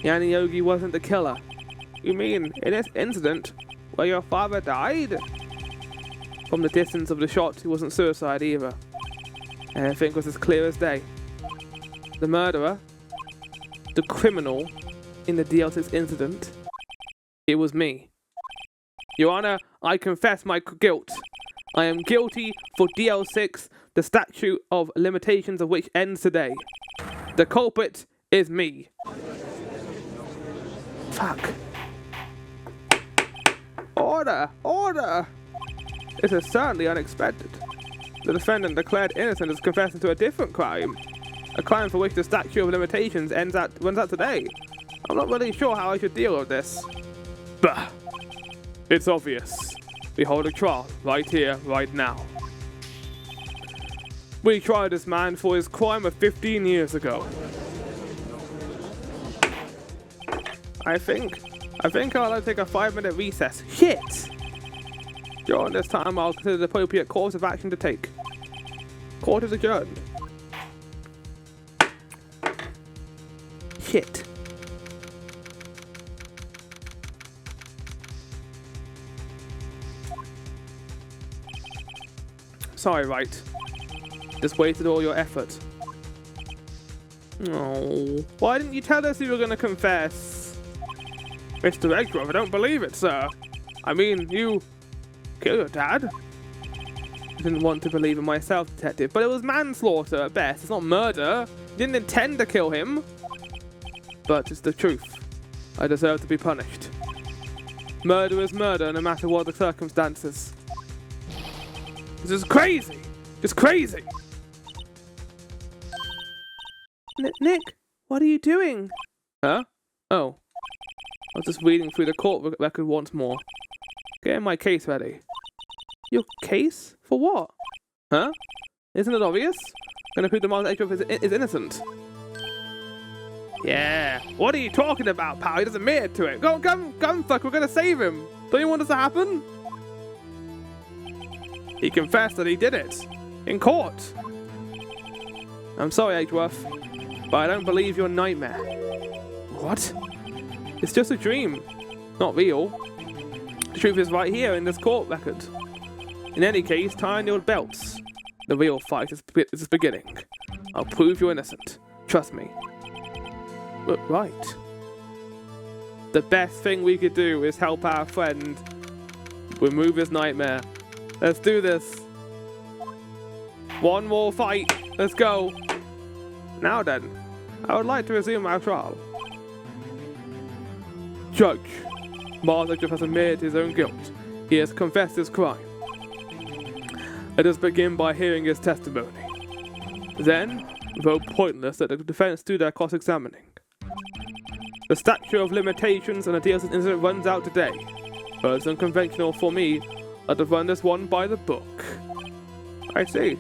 Yanni Yogi wasn't the killer. You mean, in this incident, where your father died? From the distance of the shot, it wasn't suicide either. Everything was as clear as day. The murderer, the criminal, in the DL6 incident, it was me. Your Honor, I confess my guilt. I am guilty for DL6, the statute of limitations of which ends today. The culprit is me. Fuck. Order! Order! This is certainly unexpected. The defendant declared innocent is confessing to a different crime. A crime for which the statute of limitations runs out today. I'm not really sure how I should deal with this. Bah! It's obvious. We hold a trial right here, right now. We tried this man for his crime of 15 years ago. I think I'll have to take a 5-minute recess. Shit! During this time, I'll consider the appropriate course of action to take. Court is adjourned. Shit. Sorry, Wright. Just wasted all your effort. Oh, why didn't you tell us you were going to confess? Mr. Edgeworth, I don't believe it, sir. I mean, you killed your dad? I didn't want to believe it myself, detective, but it was manslaughter at best. It's not murder. You didn't intend to kill him. But it's the truth. I deserve to be punished. Murder is murder, no matter what the circumstances. This is crazy! Just crazy! Nick, what are you doing? Huh? Oh. I was just reading through the court record once more. Getting my case ready. Your case? For what? Huh? Isn't it obvious? I'm gonna prove the Miles Edgeworth is innocent. Yeah. What are you talking about, pal? He doesn't admit to it. Go, fuck, we're gonna save him. Don't you want this to happen? He confessed that he did it. In court. I'm sorry, Edgeworth, but I don't believe your nightmare. What? It's just a dream. Not real. The truth is right here in this court record. In any case, tie on your belts. The real fight is beginning. I'll prove you're innocent. Trust me. But right. The best thing we could do is help our friend remove his nightmare. Let's do this. One more fight. Let's go. Now then, I would like to resume our trial. Judge, Miles Edgeworth has admitted his own guilt. He has confessed his crime. Let us begin by hearing his testimony. Then, though pointless, let the defense do their cross-examining. The statute of limitations on the DLC incident runs out today. But it's unconventional for me to run this one by the book. I see.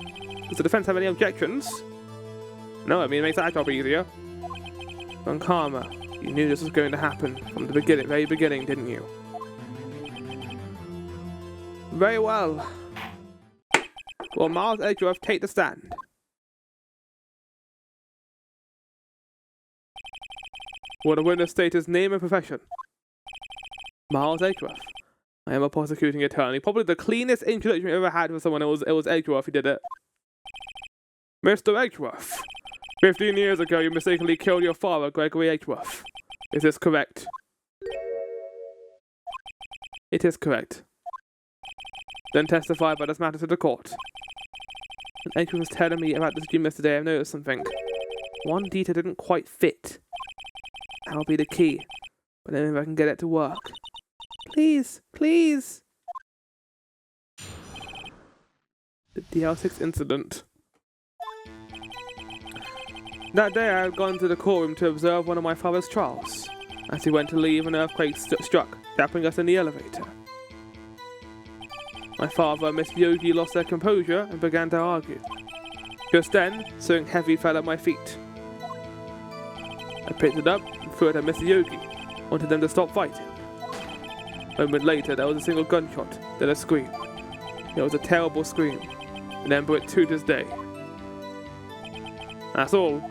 Does the defense have any objections? No, I mean it makes our job easier. Von Karma, you knew this was going to happen from the very beginning, didn't you? Very well. Will Miles Edgeworth take the stand? Will the witness state his name and profession? Miles Edgeworth. I am a prosecuting attorney. Probably the cleanest introduction we ever had for someone. It was Edgeworth who did it. Mr. Edgeworth. 15 years ago, you mistakenly killed your father, Gregory Edgeworth. Is this correct? It is correct. Then testify about this matter to the court. When Edgeworth was telling me about this dream yesterday, I've noticed something. One detail didn't quite fit. That'll be the key. But then if I can get it to work. Please, please. The DL6 incident. That day I had gone to the courtroom to observe one of my father's trials. As he went to leave, an earthquake struck, trapping us in the elevator. My father and Miss Yogi lost their composure and began to argue. Just then, something heavy fell at my feet. I picked it up and threw it at Mr. Yogi, wanted them to stop fighting. A moment later, there was a single gunshot, then a scream. It was a terrible scream, remember it to this day. That's all.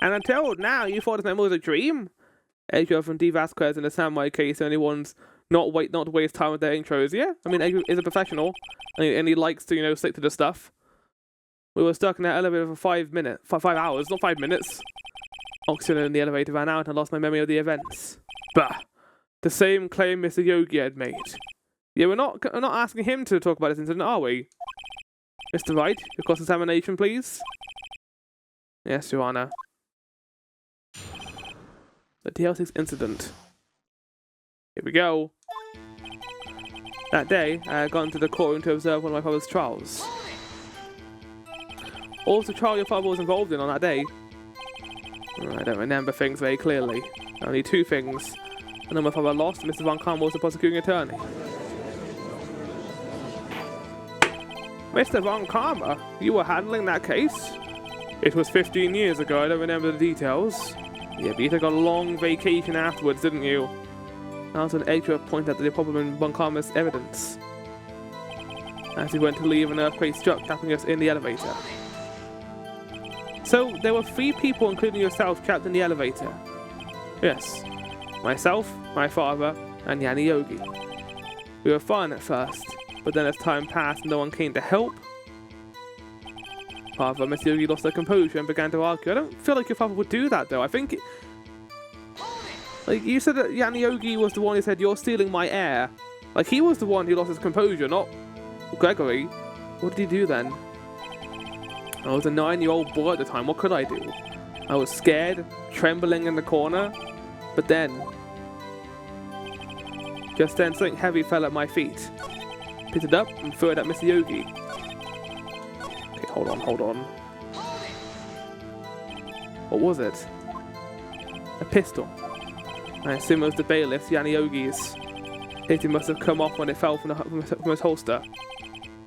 And until now, you thought this memory was a dream? Edgeworth and D. Vasquez in the Samurai case are only ones not to waste time with their intros. Yeah, I mean, Edgeworth is a professional, and he likes to, stick to the stuff. We were stuck in that elevator for 5 minutes. 5 hours, not 5 minutes. Oxygen in the elevator ran out and I lost my memory of the events. Bah! The same claim Mr. Yogi had made. Yeah, we're not asking him to talk about this incident, are we? Mr. Wright, your cross-examination, please. Yes, Your Honor. The DL6 incident. Here we go. That day, I had gone to the courtroom to observe one of my father's trials. What was the trial your father was involved in on that day? I don't remember things very clearly. Only two things. I know my father lost, and Mr. von Karma was the prosecuting attorney. Mr. von Karma, you were handling that case? It was 15 years ago, I don't remember the details. Yeah, but you took a long vacation afterwards, didn't you? I was when Edgeworth pointed out the problem in von Karma's evidence. As he went to leave, an earthquake struck, trapping us in the elevator. So, there were 3 people, including yourself, trapped in the elevator. Yes. Myself, my father, and Yanni Yogi. We were fine at first, but then as time passed, no one came to help. Father, Mr. Yogi lost their composure and began to argue. I don't feel like your father would do that, though. I think... Like, you said that Yanni Yogi was the one who said, you're stealing my air. Like, he was the one who lost his composure, not Gregory. What did he do then? I was a 9-year-old boy at the time. What could I do? I was scared, trembling in the corner. But then... Just then, something heavy fell at my feet. Picked it up and threw it at Mr. Yogi. Okay, hold on. What was it? A pistol. I assume it was the bailiff's, Yanni Yogi's. It must have come off when it fell from his holster.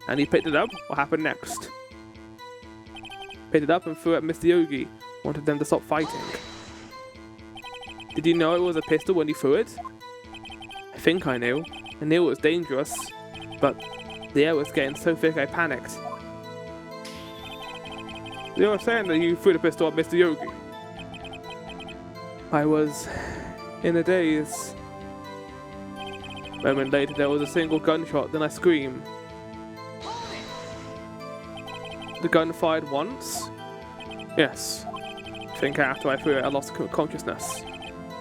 And he picked it up. What happened next? Picked it up and threw it at Mr. Yogi. Wanted them to stop fighting. Did you know it was a pistol when he threw it? I think I knew. I knew it was dangerous. But the air was getting so thick I panicked. You were saying that you threw the pistol at Mr. Yogi? I was in a daze. A moment later there was a single gunshot, then I screamed. The gun fired once? Yes. I think after I threw it I lost consciousness.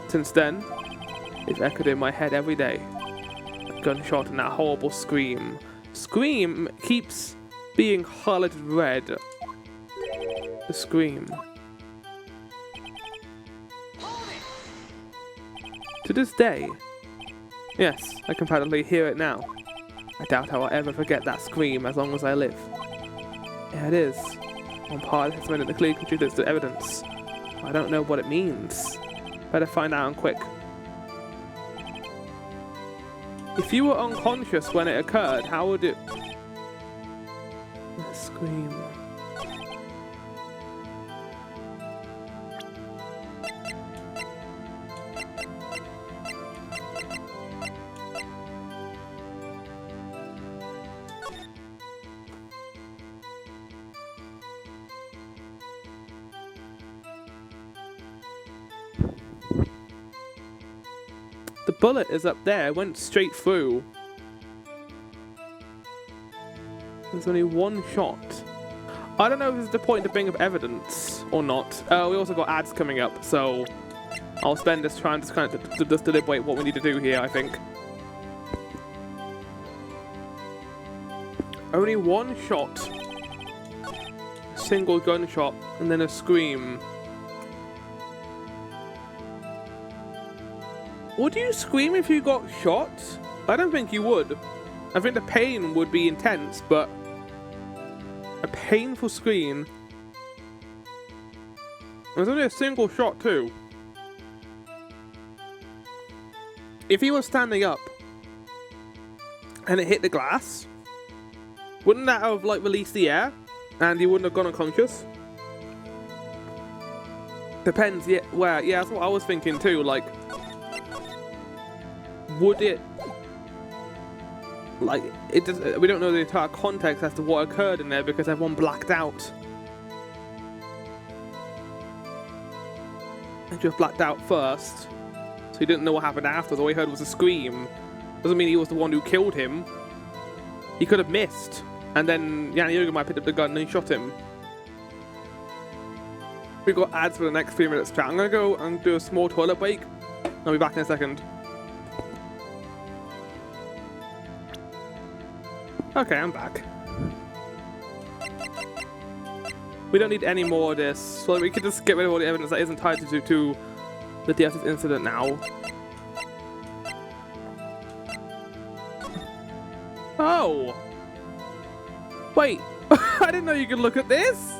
Since then, it's echoed in my head every day. A gunshot and that horrible scream. Scream keeps being highlighted red. The scream. To this day, yes, I can practically hear it now. I doubt I will ever forget that scream as long as I live. Yeah, it is. One part has made it clearly contributes to evidence. I don't know what it means. Better find out quick. If you were unconscious when it occurred, how would it... The scream... The bullet is up there, it went straight through. There's only one shot. I don't know if this is the point to bring up evidence or not. We also got ads coming up, so I'll spend this trying to kind of just deliberate what we need to do here, I think. Only one shot. A single gunshot, and then a scream. Would you scream if you got shot? I don't think you would. I think the pain would be intense, but a painful scream. There's only a single shot too. If he was standing up and it hit the glass, wouldn't that have like released the air and he wouldn't have gone unconscious? Depends, yeah, where. Yeah, that's what I was thinking too. Like, would it, like, it does, we don't know the entire context as to what occurred in there because everyone blacked out. And just blacked out first, so he didn't know what happened after. All he heard was a scream. Doesn't mean he was the one who killed him. He could have missed, and then Yanni Yogi might pick up the gun and shot him. We've got ads for the next 3 minutes chat. I'm gonna go and do a small toilet break. I'll be back in a second. Okay, I'm back. We don't need any more of this, so we can just get rid of all the evidence that isn't tied to the DSS incident now. Oh. Wait. I didn't know you could look at this.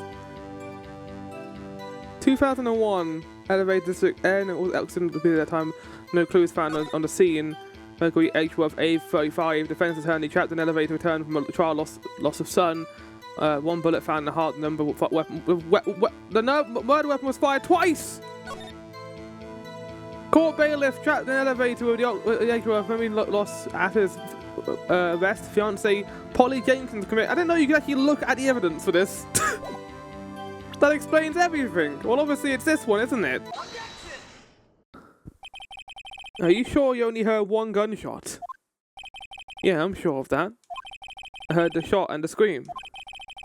2001. Elevator district N. It was accident at that time. No clues found on the scene. Mercury Edgeworth A35. Defense attorney trapped in elevator returned from a trial loss of son. One bullet found in the heart. Number weapon. The murder weapon was fired twice. Court bailiff trapped in an elevator with the Edgeworth memory loss after his arrest. Fiance Polly Jenkins commit. I didn't know you could actually look at the evidence for this. That explains everything. Well, obviously it's this one, isn't it? Are you sure you only heard one gunshot? Yeah, I'm sure of that. I heard the shot and the scream.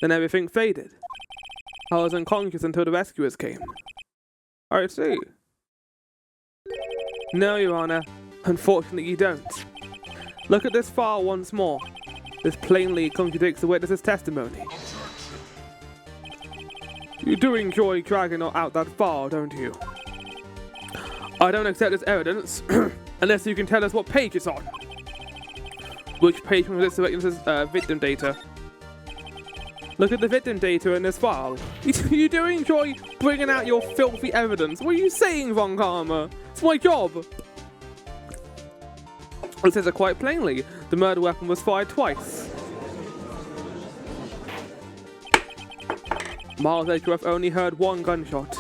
Then everything faded. I was unconscious until the rescuers came. I see. No, Your Honor. Unfortunately, you don't. Look at this file once more. This plainly contradicts the witness's testimony. You do enjoy dragging out that file, don't you? I don't accept this evidence unless you can tell us what page it's on. Which page from this witness's victim data? Look at the victim data in this file. You do enjoy bringing out your filthy evidence. What are you saying, Von Karma? It's my job. It says it quite plainly. The murder weapon was fired twice. Miles Edgeworth only heard one gunshot.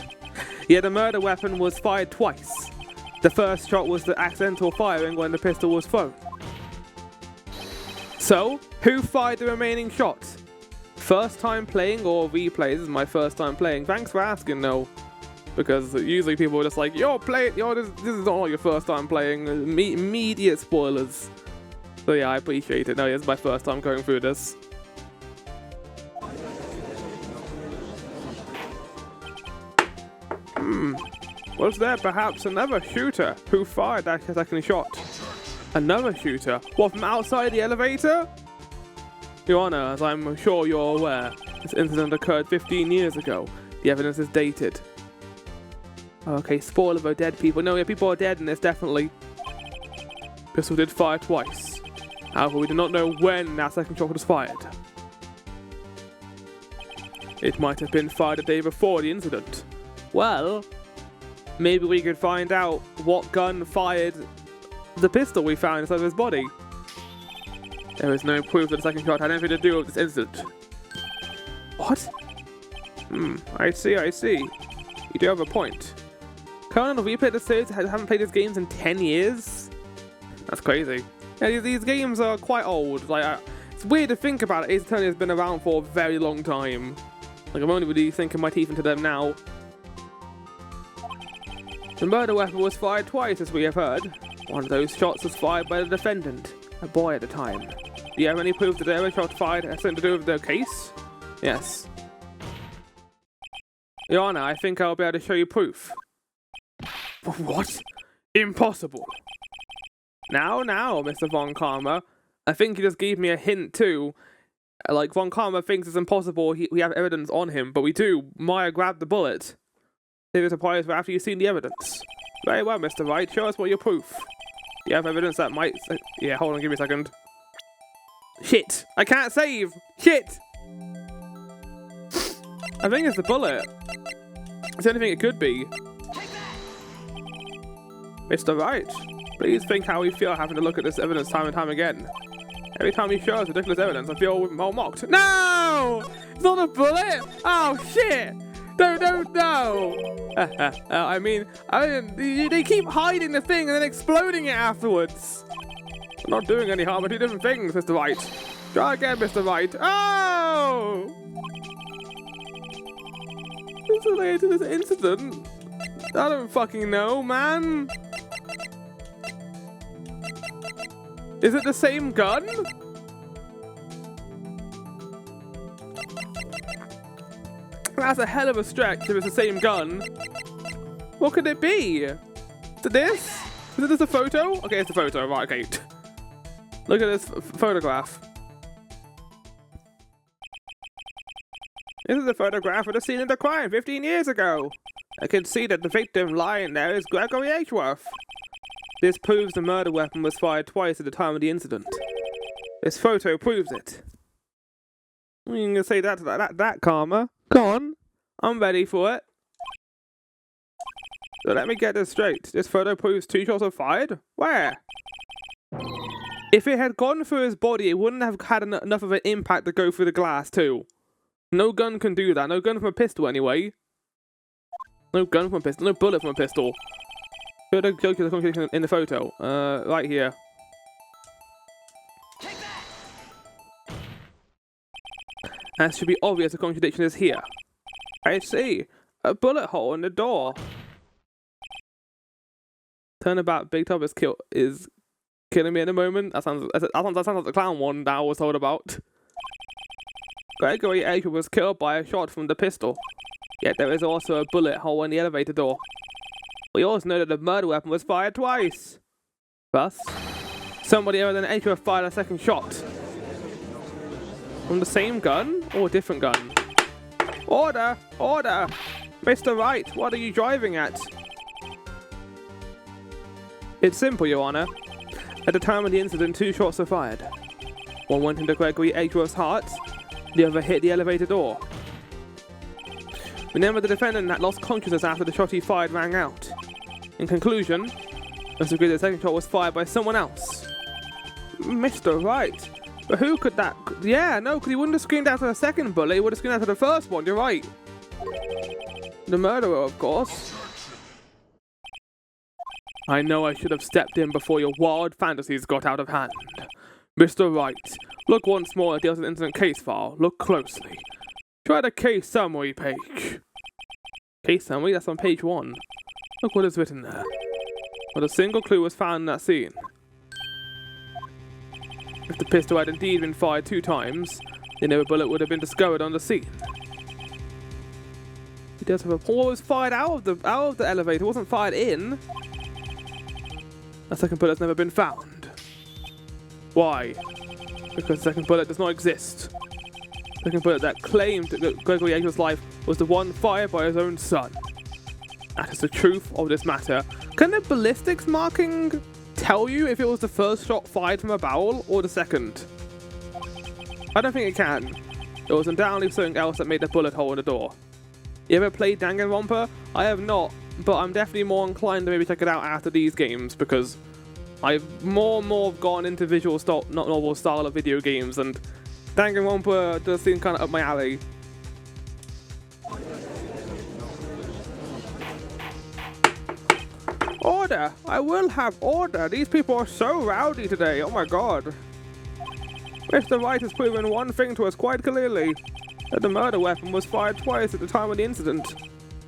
Yet the murder weapon was fired twice. The first shot was the accidental firing when the pistol was thrown. So, who fired the remaining shots? First time playing or replay? This is my first time playing. Thanks for asking, though. Because usually people are just like, this is not your first time playing. Immediate spoilers. So yeah, I appreciate it. No, it's my first time going through this. Was there perhaps another shooter who fired that second shot? Another shooter? What, from outside the elevator? Your Honor, as I'm sure you're aware, this incident occurred 15 years ago. The evidence is dated. Okay, spoiler for dead people. No, yeah, people are dead in this, definitely. Pistol did fire twice. However, we do not know when that second shot was fired. It might have been fired the day before the incident. Well, maybe we could find out what gun fired the pistol we found inside of his body. There is no proof that the second shot had anything to do with this incident. What? I see. You do have a point. Conan, have you played this series? Haven't played these games in 10 years? That's crazy. Yeah, these games are quite old. Like, it's weird to think about it. Ace Attorney has been around for a very long time. Like, I'm only really sinking my teeth into them now. The murder weapon was fired twice, as we have heard. One of those shots was fired by the defendant, a boy at the time. Do you have any proof that the other shot fired has something to do with the case? Yes. Your Honor, I think I'll be able to show you proof. What? Impossible. Now, Mr. Von Karma. I think you just gave me a hint too. Like, Von Karma thinks it's impossible we have evidence on him, but we do. Maya grabbed the bullet. Save a surprise for after you've seen the evidence. Very well, Mr. Wright. Show us what your proof. You have evidence that might... Yeah, hold on, give me a second. Shit! I can't save! Shit! I think it's the bullet. It's the only thing it could be. Mr. Wright, please think how we feel having to look at this evidence time and time again. Every time you show us ridiculous evidence, I feel well mocked. No! It's not a bullet! Oh, shit! No! I mean, they keep hiding the thing and then exploding it afterwards. I'm not doing any harm, but two different things, Mr. Wright. Try again, Mr. Wright. Oh! It's related to this incident. I don't fucking know, man. Is it the same gun? That's a hell of a stretch if it's the same gun. What could it be? Is it this? Is this a photo? Okay, it's a photo. Right, okay. Look at this photograph. This is a photograph of the scene of the crime 15 years ago. I can see that the victim lying there is Gregory Edgeworth. This proves the murder weapon was fired twice at the time of the incident. This photo proves it. You can say that, Karma. Go on. I'm ready for it. So let me get this straight. This photo proves 2 shots were fired? Where? If it had gone through his body, it wouldn't have had enough of an impact to go through the glass too. No gun can do that. No gun from a pistol anyway. No gun from a pistol. No bullet from a pistol. Go to the conclusion in the photo. Right here. That should be obvious. The contradiction is here. I see. A bullet hole in the door. Turnabout Big Top is killing me in a moment. That sounds like the clown one that I was told about. Gregory Edgeworth was killed by a shot from the pistol. Yet there is also a bullet hole in the elevator door. We also know that the murder weapon was fired twice. Thus, somebody other than Edgeworth fired a second shot. From the same gun or a different gun? Order! Order! Mr. Wright, what are you driving at? It's simple, Your Honor. At the time of the incident, 2 shots were fired. One went into Gregory Edgeworth's heart, the other hit the elevator door. Remember, the defendant that lost consciousness after the shot he fired rang out. In conclusion, let's agree the second shot was fired by someone else. Mr. Wright, but who could that... Yeah, no, because he wouldn't have screamed after the second bullet, he would have screamed after the first one, you're right. The murderer, of course. I know I should have stepped in before your wild fantasies got out of hand. Mr. Wright, look once more at the other incident case file. Look closely. Try the case summary page. Case summary? That's on page 1. Look what is written there. Not a single clue was found in that scene. If the pistol had indeed been fired 2 times, then no bullet would have been discovered on the scene. He does have a... What was fired out of the elevator? It wasn't fired in. A second bullet's never been found. Why? Because the second bullet does not exist. The second bullet that claimed that Gregory Edgeworth's life was the one fired by his own son. That is the truth of this matter. Can the ballistics marking tell you if it was the first shot fired from a barrel or the second? I don't think it can. It was undoubtedly something else that made the bullet hole in the door. You ever played Danganronpa? I have not, but I'm definitely more inclined to maybe check it out after these games because I've more and more gone into visual style, not novel style of video games, and Danganronpa does seem kind of up my alley. Order! I will have order! These people are so rowdy today, oh my god. Mr. Wright has proven one thing to us quite clearly, that the murder weapon was fired twice at the time of the incident.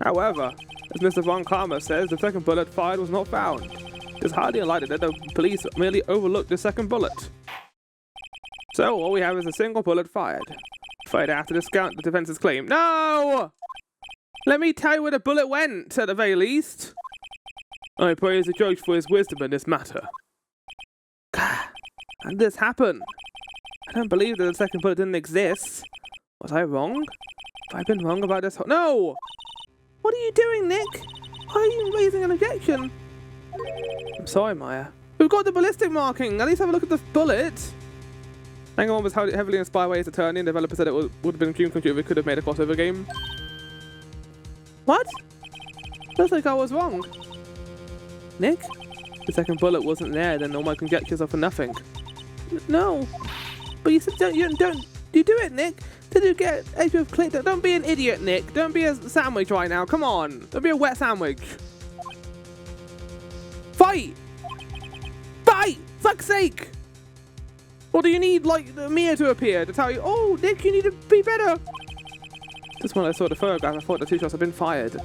However, as Mr. von Karma says, the second bullet fired was not found. It is highly unlikely that the police merely overlooked the second bullet. So, all we have is a single bullet fired. Fired after discount the defense's claim. No! Let me tell you where the bullet went, at the very least. I praise the judge for his wisdom in this matter. And this happened. I don't believe that the second bullet didn't exist. Was I wrong? Have I been wrong about this? No! What are you doing, Nick? Why are you raising an objection? I'm sorry, Maya. We've got the ballistic marking. At least have a look at the bullet. Danganronpa was heavily inspired by Ace Attorney, and the developer said it would have been a dream come true if it could have made a crossover game. What? Looks like I was wrong. Nick? The second bullet wasn't there, then all my conjectures are for nothing. No. But you said don't you do it, Nick? Did you get Edgeworth clicked? Don't be an idiot, Nick. Don't be a sandwich right now. Come on. Don't be a wet sandwich. Fight! Fight! Fuck's sake! Or do you need, like, Mia to appear to tell you, oh, Nick, you need to be better? Just when I saw the photograph, I thought the 2 shots had been fired.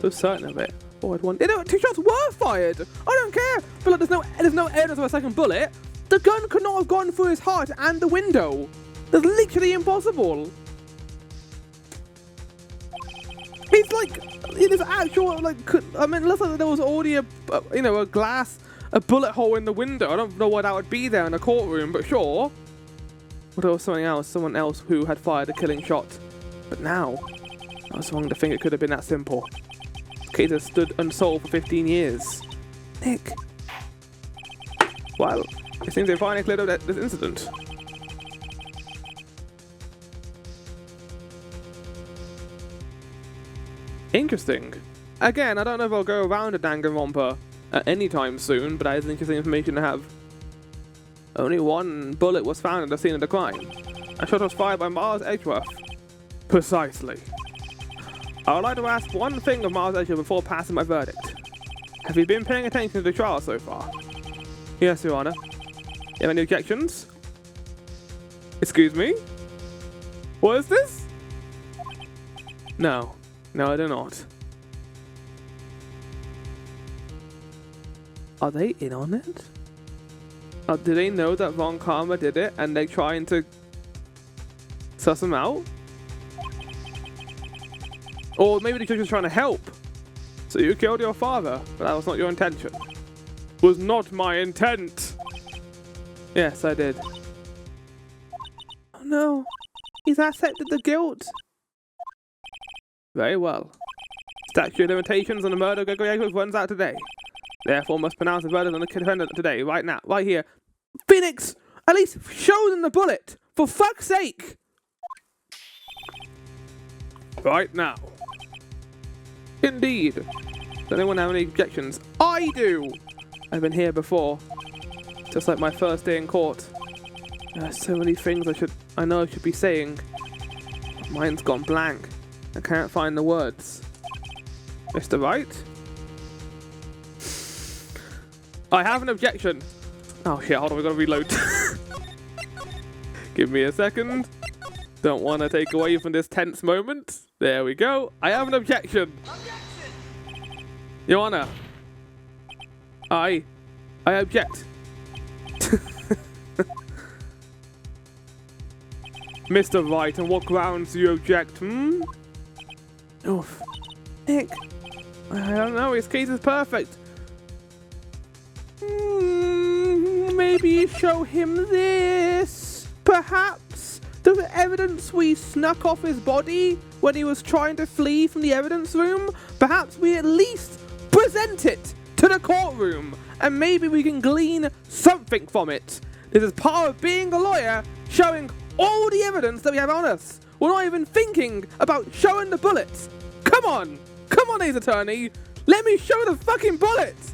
So certain of it. Oh, I'd want... 2 shots were fired! I don't care! But like, there's no evidence of a second bullet. The gun could not have gone through his heart and the window. That's literally impossible. It's like, it is actual, like, I mean, it looks like there was already a bullet hole in the window. I don't know why that would be there in a courtroom, but sure. What else? Someone else who had fired a killing shot. But now, I was wrong to think it could have been that simple. The case has stood unsolved for 15 years. Nick. Well, It seems they finally cleared up this incident. Interesting. Again, I don't know if I'll go around a Danganronpa at any time soon, but that is interesting information to have. Only one bullet was found at the scene of the crime. A shot was fired by Miles Edgeworth. Precisely. I would like to ask one thing of Miles Edgeworth before passing my verdict. Have you been paying attention to the trial so far? Yes, Your Honor. You have any objections? Excuse me? What is this? No. No, I do not. Are they in on it? Do they know that Von Karma did it and they're trying to suss him out? Or maybe the judge was trying to help. So you killed your father, but that was not your intention. Was not my intent. Yes, I did. Oh no, he's accepted the guilt. Very well. Statute of limitations on the murder of Gregory Edgeworth runs out today. Therefore must pronounce the verdict on the defendant today, right now, right here. Phoenix! At least show them the bullet! For fuck's sake! Right now. Indeed. Does anyone have any objections? I do! I've been here before. Just like my first day in court. There are so many things I know I should be saying. Mine's gone blank. I can't find the words. Mr. Wright? I have an objection. Oh shit, hold on, we gotta reload. Give me a second. Don't want to take away from this tense moment. There we go. I have an objection. Objection! Your Honor. I object. Mr. Wright, on what grounds do you object, Oof. Nick. I don't know, his case is perfect. Maybe you show him this. Perhaps the evidence we snuck off his body when he was trying to flee from the evidence room. Perhaps we at least present it to the courtroom, and maybe we can glean something from it. This is part of being a lawyer, showing all the evidence that we have on us. We're not even thinking about showing the bullets. Come on, Ace Attorney. Let me show the fucking bullets.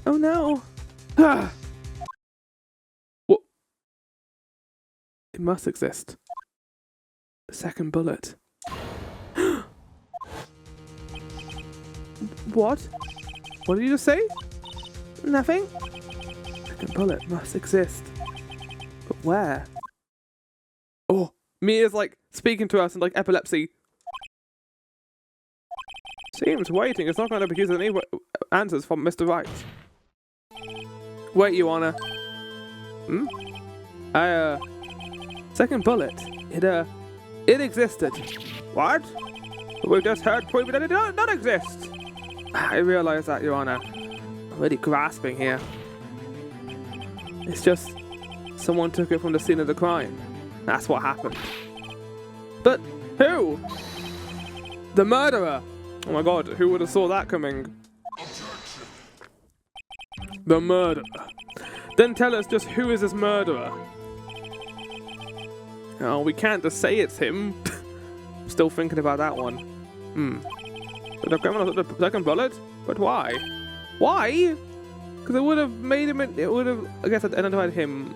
Oh no. What? It must exist. The second bullet. What? What did you just say? Nothing? Second bullet must exist. But where? Oh, Mia's like speaking to us in like epilepsy. Seems waiting. It's not going to produce any answers from Mr. Wright. Wait, Your Honor. Second bullet. It existed. What? We just heard proof that it does not exist. I realize that, Your Honor. I'm really grasping here. It's just someone took it from the scene of the crime. That's what happened. But who? The murderer. Oh my god, who would have saw that coming? The murderer. Then tell us just who is this murderer? Oh, we can't just say it's him. Still thinking about that one. But the criminal took the second bullet? But why? Why? Because it would have made him, it would have, I guess, identified him.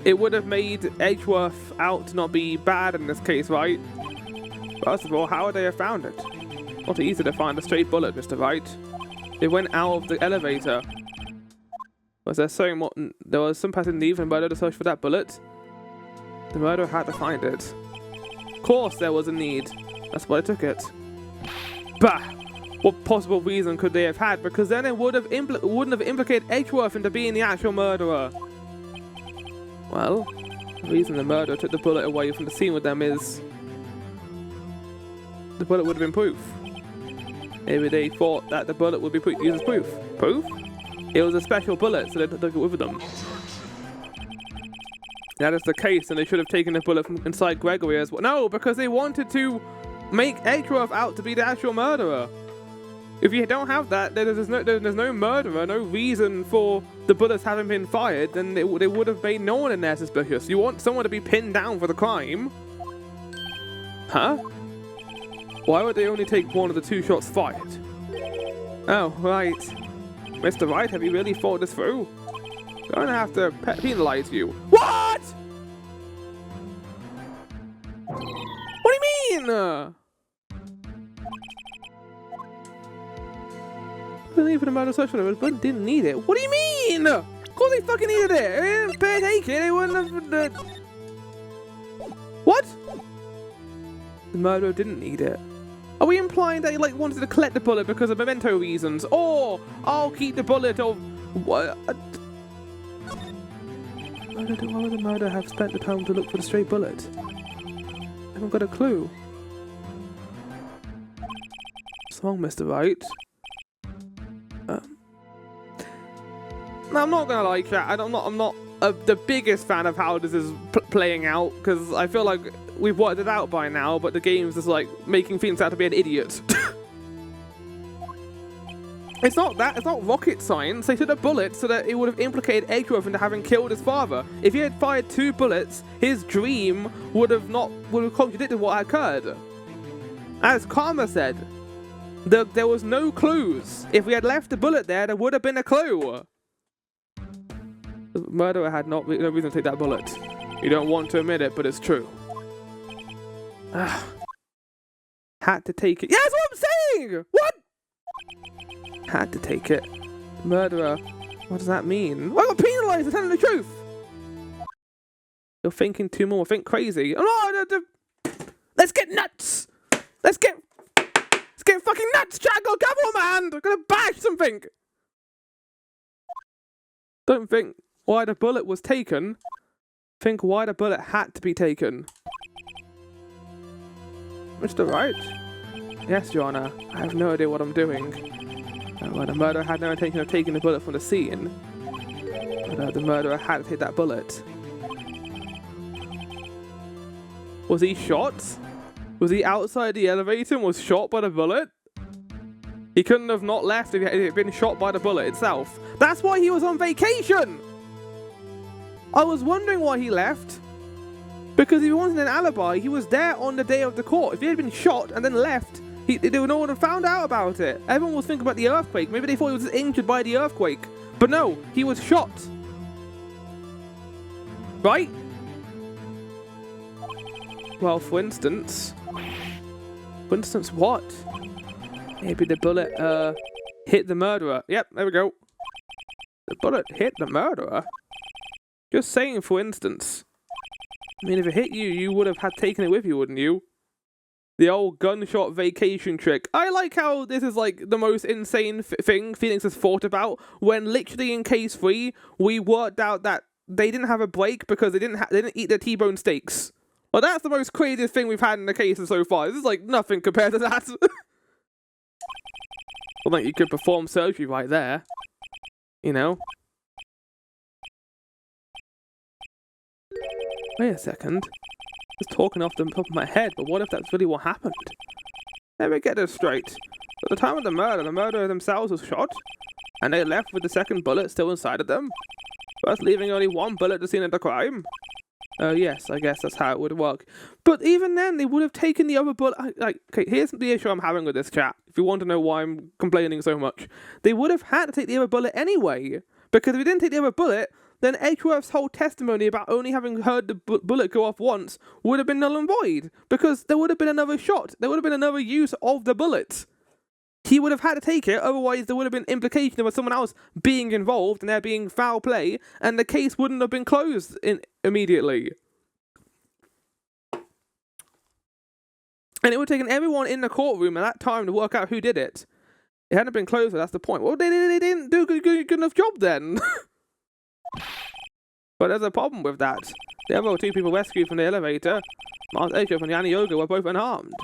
It would have made Edgeworth out to not be bad in this case, right? First of all, how would they have found it? Not easy to find a straight bullet, Mr. Wright. It went out of the elevator. Was there there was some person leaving the murder to search for that bullet? The murderer had to find it. Of course there was a need. That's why I took it. Bah! What possible reason could they have had? Because then it wouldn't have implicated Edgeworth into being the actual murderer. Well, the reason the murderer took the bullet away from the scene with them is the bullet would have been proof. Maybe they thought that the bullet would be used as proof. Proof? It was a special bullet, so they took it with them. That is the case, and they should have taken the bullet from inside Gregory as well. No, because they wanted to make Edgeworth out to be the actual murderer. If you don't have that, then there's no murderer, no reason for the bullets having been fired, then they would have made no one in there suspicious. You want someone to be pinned down for the crime. Huh? Why would they only take one of the 2 shots fired? Oh, right. Mr. Wright, have you really thought this through? I'm gonna have to penalize you. What? What do you mean? I believe in the murder search for the but didn't need it. What do you mean? Of course they fucking needed it. They didn't take it. They wouldn't have. What? The murderer didn't need it. Are we implying that he like wanted to collect the bullet because of memento reasons, or I'll keep the bullet? Or what? Why would the murderer have spent the time to look for the stray bullet? I haven't got a clue. What's wrong, Mr. Wright? No, I'm not gonna lie, chat. I'm not the biggest fan of how this is playing out, because I feel like we've worked it out by now, but the game's just like making Phoenix out to be an idiot. It's not rocket science. They took a bullet so that it would have implicated Edgeworth into having killed his father. If he had fired 2 bullets, his dream would have contradicted what occurred. As Karma said, there was no clues. If we had left the bullet there would have been a clue. The murderer had no reason to take that bullet. You don't want to admit it, but it's true. Had to take it. Yeah, that's what I'm saying! What? Had to take it. Murderer. What does that mean? I got penalised for telling the truth! You're thinking too more. Think crazy. Let's get nuts! Let's get fucking nuts, Jack! Got a gavel in my hand! I'm gonna bash something! Don't think why the bullet was taken. Think why the bullet had to be taken. Mr. Wright? Yes, Your Honor. I have no idea what I'm doing. The murderer had no intention of taking the bullet from the scene. But the murderer had to take that bullet. Was he shot? Was he outside the elevator and was shot by the bullet? He couldn't have not left if he had been shot by the bullet itself. That's why he was on vacation! I was wondering why he left. Because if he wanted an alibi, he was there on the day of the court. If he had been shot and then left, no one would have found out about it. Everyone was thinking about the earthquake. Maybe they thought he was injured by the earthquake. But no, he was shot. Right? Well, for instance... For instance, what? Maybe the bullet, hit the murderer. Yep, there we go. The bullet hit the murderer? Just saying, for instance. I mean, if it hit you, you would have had taken it with you, wouldn't you? The old gunshot vacation trick. I like how this is like the most insane thing Phoenix has thought about, when literally in case 3, we worked out that they didn't have a break because they didn't eat their T-bone steaks. Well, that's the most craziest thing we've had in the cases so far. This is like nothing compared to that. I think you could perform surgery right there. You know? Wait a second. Just talking off the top of my head, but what if that's really what happened? Let me get this straight. At the time of the murderer themselves was shot, and they left with the second bullet still inside of them, thus leaving only 1 bullet at the scene of the crime. Yes, I guess that's how it would work. But even then, they would have taken the other bullet. Okay, here's the issue I'm having with this chat. If you want to know why I'm complaining so much, they would have had to take the other bullet anyway. Because if we didn't take the other bullet, then Edgeworth's whole testimony about only having heard the bullet go off once would have been null and void. Because there would have been another shot. There would have been another use of the bullet. He would have had to take it, otherwise there would have been implication of someone else being involved and there being foul play, and the case wouldn't have been closed immediately. And it would have taken everyone in the courtroom at that time to work out who did it. It hadn't been closed, that's the point. Well, they didn't do a good enough job then. But there's a problem with that. The other 2 people rescued from the elevator, Edgeworth and Yanni Yoga, were both unharmed.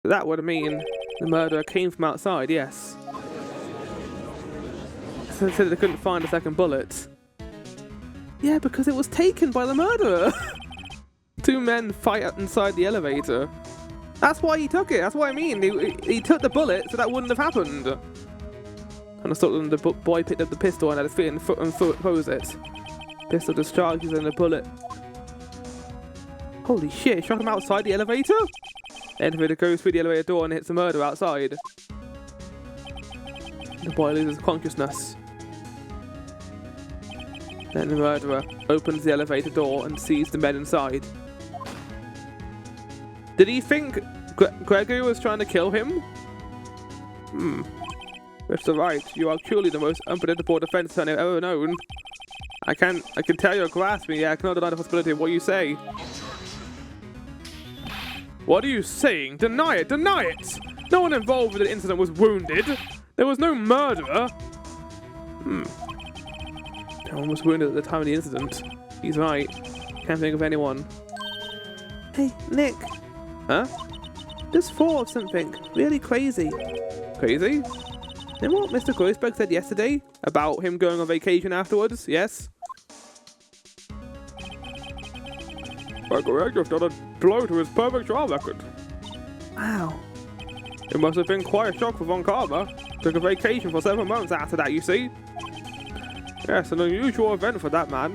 So that would mean the murderer came from outside, yes. So they said they couldn't find a second bullet. Yeah, because it was taken by the murderer. 2 men fight inside the elevator. That's why he took it. That's what I mean. He took the bullet so that wouldn't have happened. And I thought when the boy picked up the pistol and had his feet and froze it. Pistol discharges and the bullet. Holy shit, he shot him outside the elevator? The elevator goes through the elevator door and hits the murderer outside. The boy loses consciousness. Then the murderer opens the elevator door and sees the men inside. Did he think Gregory was trying to kill him? Mr. Wright, you are truly the most unpredictable defense attorney I've ever known. I can tell you're grasping. Yeah, I cannot deny the possibility of what you say. What are you saying? Deny it! Deny it! No one involved with the incident was wounded. There was no murderer. No one was wounded at the time of the incident. He's right. Can't think of anyone. Hey, Nick. Huh? Just thought of something really crazy. Crazy? Remember what Mr. Grossberg said yesterday about him going on vacation afterwards? Yes? Gregory just done a blow to his perfect trial record. Wow. It must have been quite a shock for Von Karma. Took a vacation for 7 months after that, you see? Yes, an unusual event for that man.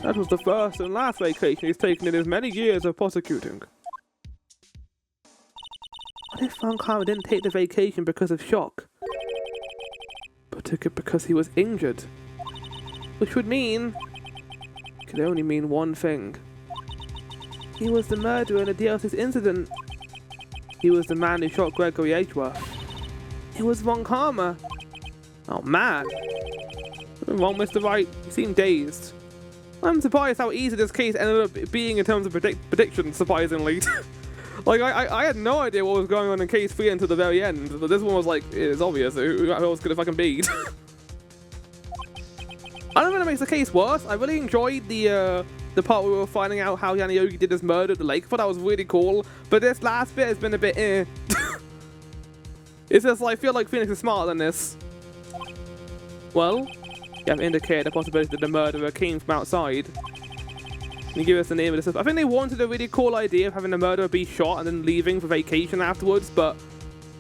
That was the first and last vacation he's taken in his many years of prosecuting. What if Von Karma didn't take the vacation because of shock, but took it because he was injured? Which would mean... could only mean one thing. He was the murderer in the DLC's incident. He was the man who shot Gregory Edgeworth. It was Von Karma. Oh man. Something wrong, Mr. Wright? You seem dazed. I'm surprised how easy this case ended up being in terms of predictions, surprisingly. Like, I had no idea what was going on in case 3 until the very end, but this one was like, it's obvious, who else could it fucking be? I don't know if it makes the case worse. I really enjoyed the part where we were finding out how Yana Yogi did his murder at the lake. I thought that was really cool, but this last bit has been a bit It's just like, I feel like Phoenix is smarter than this. Well, you have indicated the possibility that the murderer came from outside. Can you give us the name of this? I think they wanted a really cool idea of having the murderer be shot and then leaving for vacation afterwards, but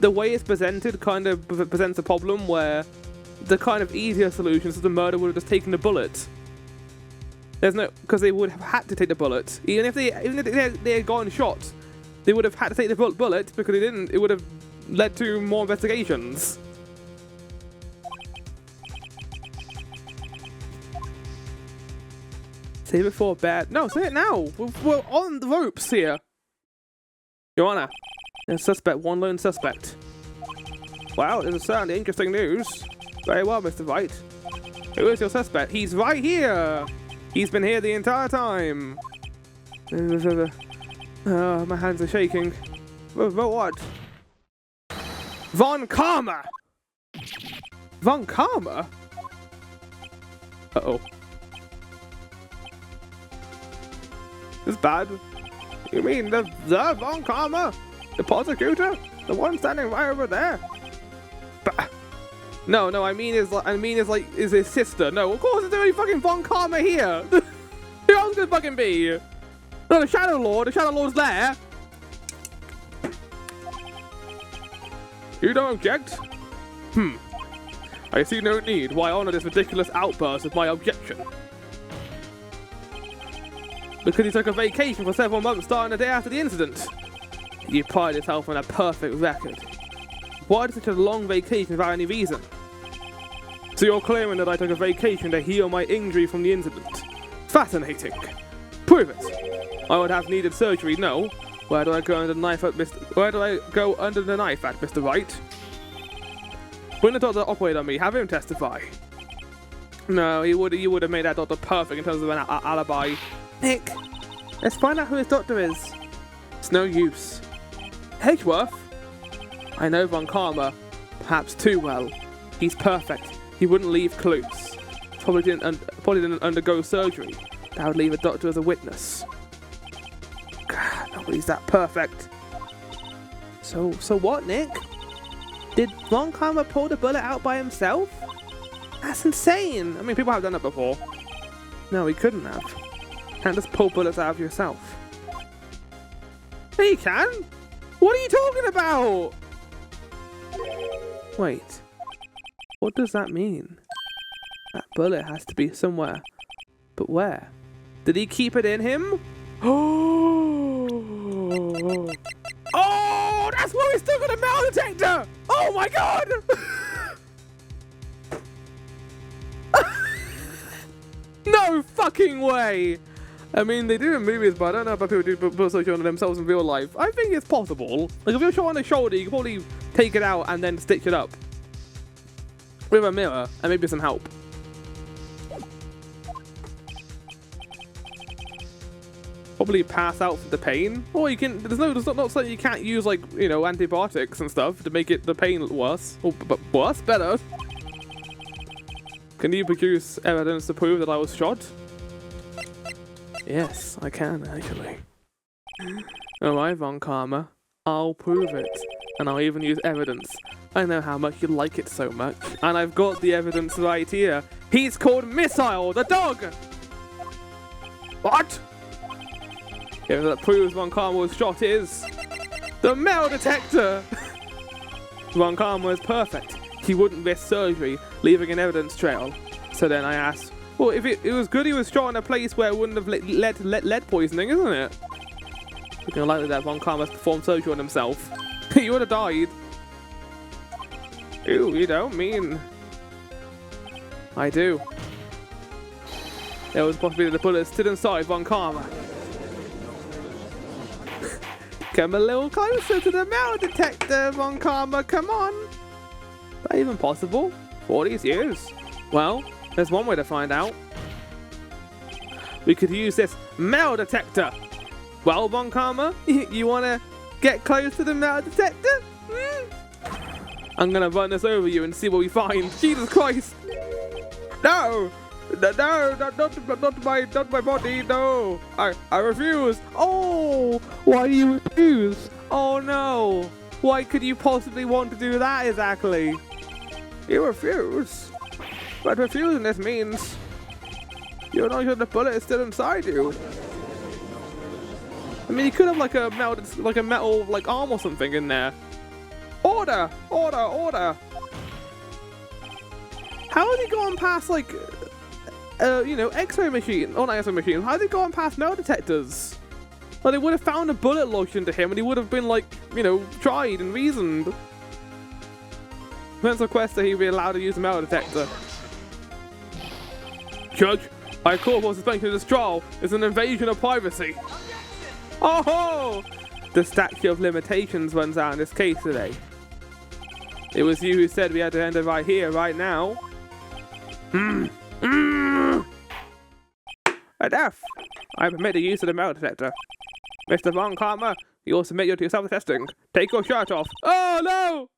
the way it's presented kind of presents a problem where the kind of easier solution is that the murderer would have just taken the bullet. There's no, because they would have had to take the bullet. Even if they had gotten shot, they would have had to take the bullet because they didn't. It would have led to more investigations. Save it for bad. No, say it now. We're on the ropes here. Your Honor, there's a suspect, one lone suspect. Wow, this is certainly interesting news. Very well, Mr. Wright. Who is your suspect? He's right here. He's been here the entire time. My hands are shaking. But what? Von Karma! Von Karma? Uh-oh. This is bad. You mean the Von Karma? The prosecutor? The one standing right over there? Bah. No, I mean is his sister. No, of course there's only fucking Von Karma here. Who else could it fucking be? No, the Shadow Lord. The Shadow Lord's there. You don't object? I see no need. Why honor this ridiculous outburst with my objection? Because he took a vacation for several months starting the day after the incident. You pride yourself on a perfect record. Why such a long vacation without any reason? So you're claiming that I took a vacation to heal my injury from the incident. Fascinating. Prove it. I would have needed surgery, no. Where do I go under the knife at Mr. Wright? When the doctor operated on me, have him testify. No, you would have made that doctor perfect in terms of an alibi. Nick, let's find out who his doctor is. It's no use. Edgeworth? I know Von Karma, perhaps too well. He's perfect. He wouldn't leave clues. Probably didn't undergo surgery. That would leave a doctor as a witness. God, nobody's that perfect. So what, Nick? Did Von Karma pull the bullet out by himself? That's insane. I mean, people have done that before. No, he couldn't have. Can't just pull bullets out of yourself. He can? What are you talking about? Wait. What does that mean? That bullet has to be somewhere. But where? Did he keep it in him? Oh! Oh! That's why we still got a metal detector! Oh my god! No fucking way! I mean, they do in movies, but I don't know about people do put such on themselves in real life. I think it's possible. Like, if you're shot on the shoulder, you can probably take it out and then stitch it up. With a mirror, and maybe some help. Probably pass out for the pain. Or you can, there's not saying you can't use, like, you know, antibiotics and stuff to make the pain worse. Or, but worse? Better. Can you produce evidence to prove that I was shot? Yes, I can, actually. Alright, Von Karma. I'll prove it. And I'll even use evidence. I know how much you like it so much. And I've got the evidence right here. He's called Missile, the dog! What? Yeah, that proves Von Karma was shot is... the metal detector! Von Karma is perfect. He wouldn't risk surgery, leaving an evidence trail. So then I asked, well, if it was good he was shot in a place where it wouldn't have lead poisoning, isn't it? Looking likely that Von Karma's performed surgery on himself. He would have died. Ew, you don't mean... I do. There was a possibility the bullet stood inside Von Karma. Come a little closer to the metal detector, Von Karma, come on! Is that even possible? 40 years? Well, there's one way to find out. We could use this metal detector. Well, Von Karma, you wanna get close to the metal detector? I'm gonna run this over you and see what we find. Jesus Christ! No! No, not my body, no! I refuse! Oh! Why do you refuse? Oh no! Why could you possibly want to do that exactly? You refuse? But refusing this means you're not sure the bullet is still inside you. I mean, you could have like a metal like arm or something in there. Order! Order! Order! How did he go on past like, you know, X-ray machine? Oh, not X-ray machine. How did he go on past metal detectors? Like, they would have found a bullet lodged into him, and he would have been like, you know, tried and reasoned. Let's request that he be allowed to use the metal detector. Judge, I call for suspension of this trial. It's an invasion of privacy. Oh! The statute of limitations runs out in this case today. It was you who said we had to end it right here, right now. Enough! I permit the use of the metal detector. Mr. Von Karma, you will submit to self-testing. Take your shirt off. Oh no!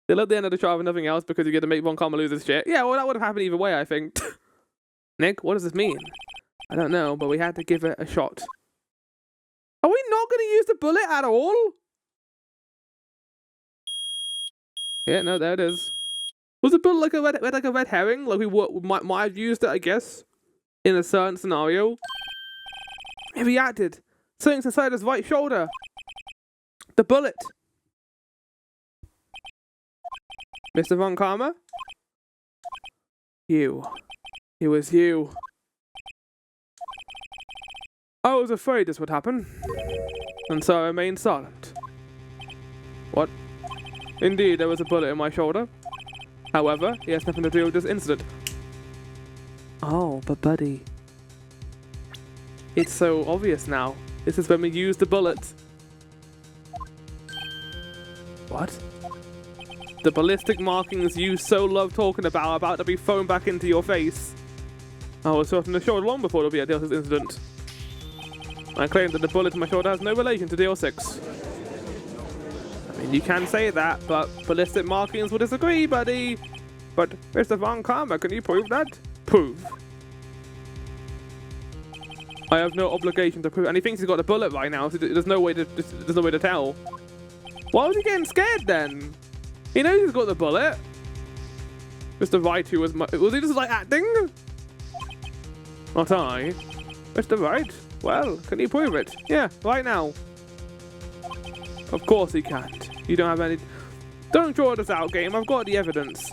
They'll at the end of the trial with nothing else because you get to make Von Karma lose his shit. Yeah, well, that would have happened either way, I think. Nick, what does this mean? I don't know, but we had to give it a shot. Are we not going to use the bullet at all? Yeah, no, there it is. Was the bullet like a red herring? Like we might have used it, I guess, in a certain scenario. It reacted. Something's inside his right shoulder. The bullet. Mr. Von Karma? You. It was you. I was afraid this would happen, and so I remained silent. What? Indeed, there was a bullet in my shoulder. However, it has nothing to do with this incident. Oh, but buddy. It's so obvious now. This is when we use the bullet. What? The ballistic markings you so love talking about to be thrown back into your face. I was shot in the shoulder long before the DL6 incident. I claim that the bullet in my shoulder has no relation to DL6. I mean, you can say that, but ballistic markings will disagree, buddy. But Mr. Von Karma, can you prove that? Prove. I have no obligation to prove, and he thinks he's got the bullet right now, so there's no way to tell. Why was he getting scared then? He knows he's got the bullet. Mr. Wright, who was he just like acting? Not I. Mr. Wright, well, can you prove it? Yeah, right now. Of course he can't. You don't have any... Don't draw this out, game. I've got the evidence.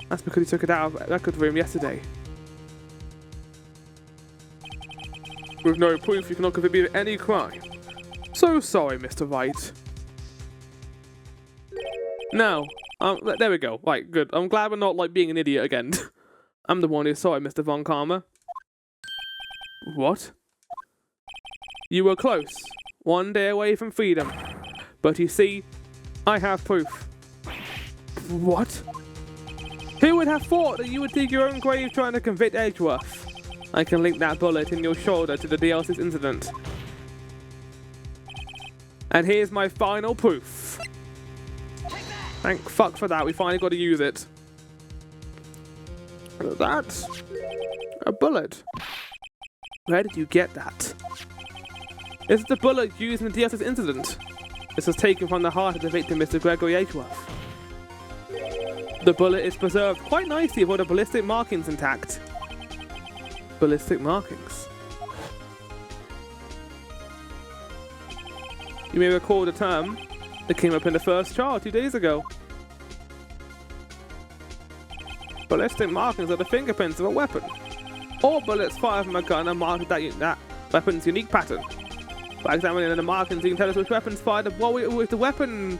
That's because he took it out of record room yesterday. With no proof, you cannot convict me of any crime. So sorry, Mr. Wright. Now, there we go. Right, good. I'm glad we're not, like, being an idiot again. I'm the one who's sorry, Mr. von Karma. What? You were close. One day away from freedom. But you see, I have proof. What? Who would have thought that you would dig your own grave trying to convict Edgeworth? I can link that bullet in your shoulder to the DLC's incident. And here's my final proof. Thank fuck for that, we finally got to use it. That's a bullet. Where did you get that? This is the bullet used in the DLC's incident. This was taken from the heart of the victim, Mr. Gregory Edgeworth. The bullet is preserved quite nicely with all the ballistic markings intact. Ballistic markings. You may recall the term that came up in the first trial 2 days ago. Ballistic markings are the fingerprints of a weapon. All bullets fired from a gun are marked with that weapon's unique pattern. By examining the markings, you can tell us which weapons fired. Well, if the weapon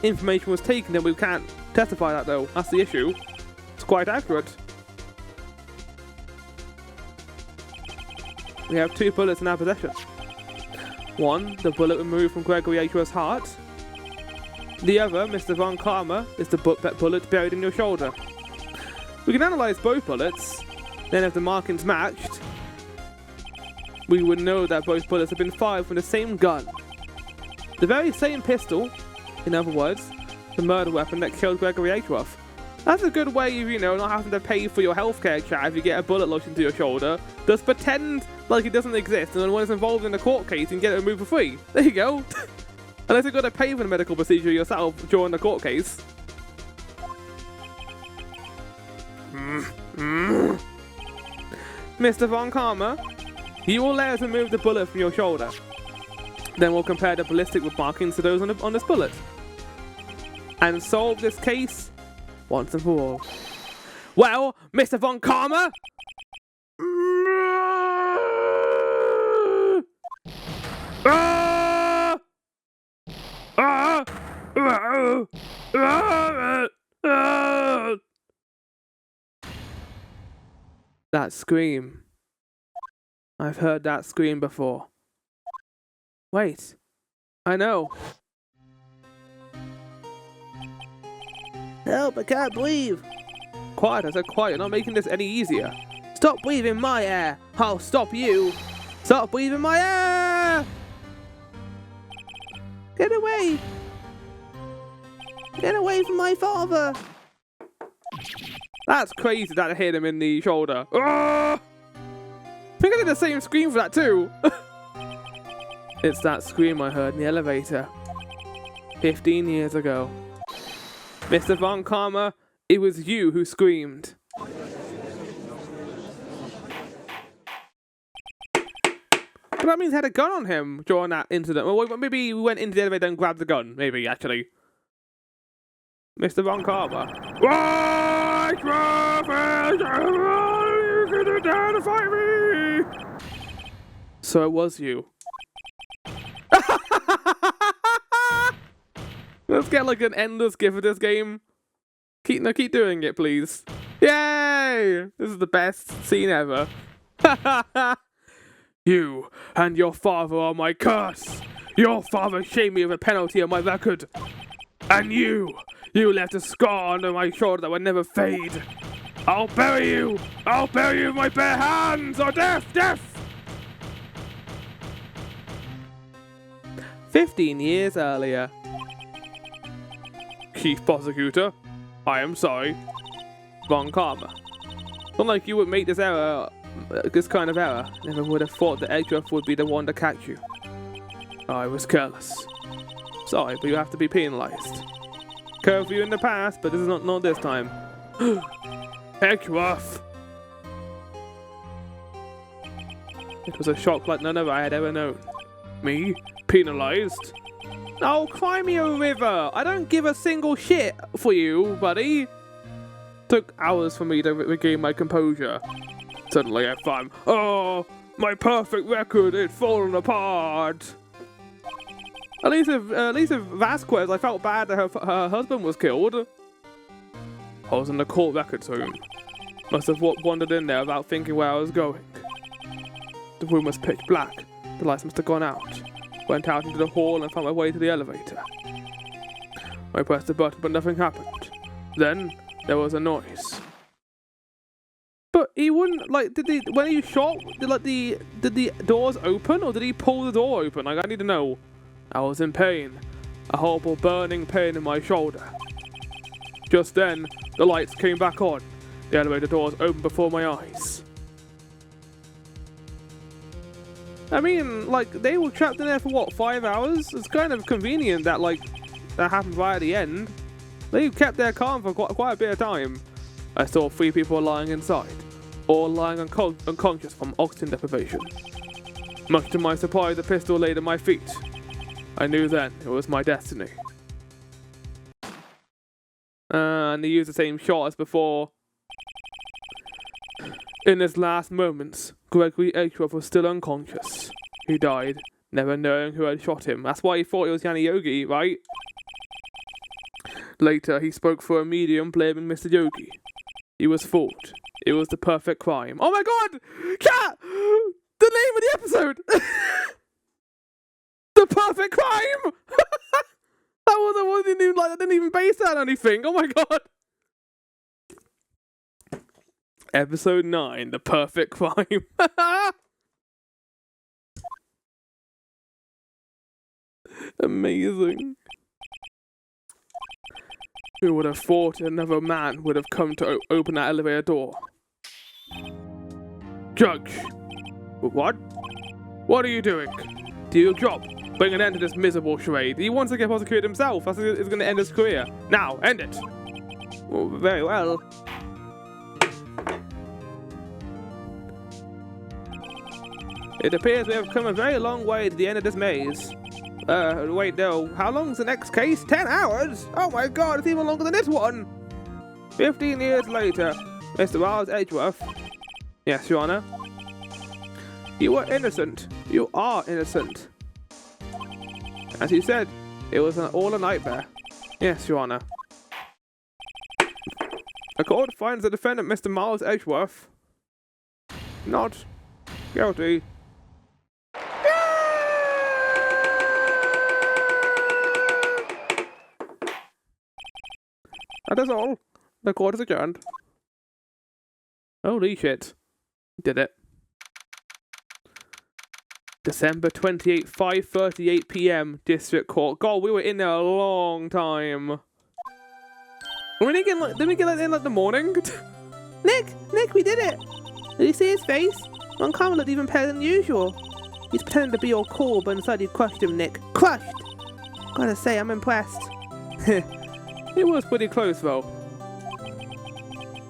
information was taken, then we can't testify that, though. That's the issue. It's quite accurate. We have 2 bullets in our possession. One, the bullet removed from Gregory Edgeworth's heart. The other, Mr. von Karma, is the bullet buried in your shoulder. We can analyze both bullets, then if the markings matched, we would know that both bullets have been fired from the same gun. The very same pistol, in other words, the murder weapon that killed Gregory Edgeworth. That's a good way of, you know, not having to pay for your healthcare, chat, if you get a bullet lodged into your shoulder. Just pretend like it doesn't exist, and then when it's involved in a court case, you can get it removed for free. There you go. Unless you've got to pay for the medical procedure yourself during the court case. Mr. von Karma, you will let us remove the bullet from your shoulder. Then we'll compare the ballistic markings to those on this bullet. And solve this case once and for all. Well, Mr. von Karma? That scream. I've heard that scream before. Wait. I know. Help, I can't breathe. Quiet, I said quiet. You're not making this any easier. Stop breathing my air. I'll stop you. Stop breathing my air. Get away. Get away from my father. That's crazy that I hit him in the shoulder. I think I did the same scream for that too. It's that scream I heard in the elevator 15 years ago. Mr. von Karma, it was you who screamed. But that means he had a gun on him during that incident. Well, maybe he went into the elevator and grabbed the gun. Maybe, actually. Mr. von Karma. Why, you couldn't dare to fight me! So it was you. Let's get like an endless gif of this game. Keep doing it, please. Yay! This is the best scene ever. You and your father are my curse. Your father shamed me with a penalty on my record. And you left a scar under my shoulder that would never fade. I'll bury you. I'll bury you with my bare hands. Or death. 15 years earlier. Chief Prosecutor, I am sorry. Von Karma. Not like you would make this kind of error. Never would have thought that Edgeworth would be the one to catch you. I was careless. Sorry, but you have to be penalized. Curfew in the past, but this is not this time. Edgeworth! It was a shock like none of I had ever known. Me? Penalized? Oh, cry me a river. I don't give a single shit for you, buddy. Took hours for me to regain my composure. Suddenly I found, oh, my perfect record had fallen apart. At least with Vasquez, I felt bad that her husband was killed. I was in the court records room. Must have wandered in there without thinking where I was going. The room was pitch black. The lights must have gone out. Went out into the hall and found my way to the elevator. I pressed the button, but nothing happened. Then there was a noise. But he wouldn't, like, when he shot, did the doors open, or did he pull the door open? Like, I need to know. I was in pain. A horrible burning pain in my shoulder. Just then, the lights came back on. The elevator doors opened before my eyes. I mean, like, they were trapped in there for what, 5 hours? It's kind of convenient that, like, that happened right at the end. They kept their calm for quite a bit of time. I saw 3 people lying inside, all lying unconscious from oxygen deprivation. Much to my surprise, a pistol laid at my feet. I knew then it was my destiny. And they used the same shot as before. In his last moments, Gregory Edgeworth was still unconscious. He died, never knowing who had shot him. That's why he thought it was Yanni Yogi, right? Later, he spoke for a medium blaming Mr. Yogi. He was fooled. It was the perfect crime. Oh my god! Cat! The name of the episode! The perfect crime! I didn't even base that on anything. Oh my god! Episode 9, The Perfect Crime. Amazing. Who would have thought another man would have come to open that elevator door? Judge! What? What are you doing? Do your job. Bring an end to this miserable charade. He wants to get prosecuted himself. That's going to end his career. Now, end it. Oh, very well. It appears we have come a very long way to the end of this maze. Wait, no. How long's the next case? 10 hours? Oh my god, it's even longer than this one! 15 years later, Mr. Miles Edgeworth. Yes, Your Honor. You were innocent. You are innocent. As you said, it was all a nightmare. Yes, Your Honor. The court finds the defendant, Mr. Miles Edgeworth, not guilty. That is all. The court is adjourned. Holy shit. Did it. December 28th, 5:38 p.m. District Court. God, we were in there a long time. We didn't get in like the morning? Nick, we did it! Did you see his face? Von Karma looked even paler than usual. He's pretending to be all cool, but inside you crushed him, Nick. Crushed! Gotta say, I'm impressed. It was pretty close, though.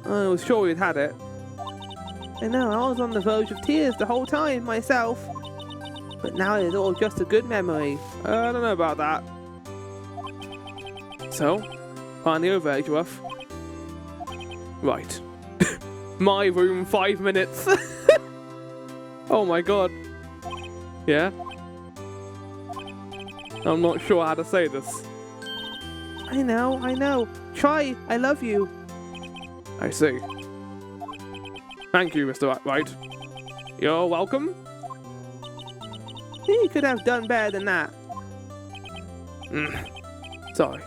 I was sure we'd had it. I know, I was on the verge of tears the whole time, myself. But now it is all just a good memory. I don't know about that. So, finally over, Edgeworth. Right. My room, 5 minutes. Oh my god. Yeah? I'm not sure how to say this. I know. Try, I love you. I see. Thank you, Mr. Wright. You're welcome. You could have done better than that. Sorry.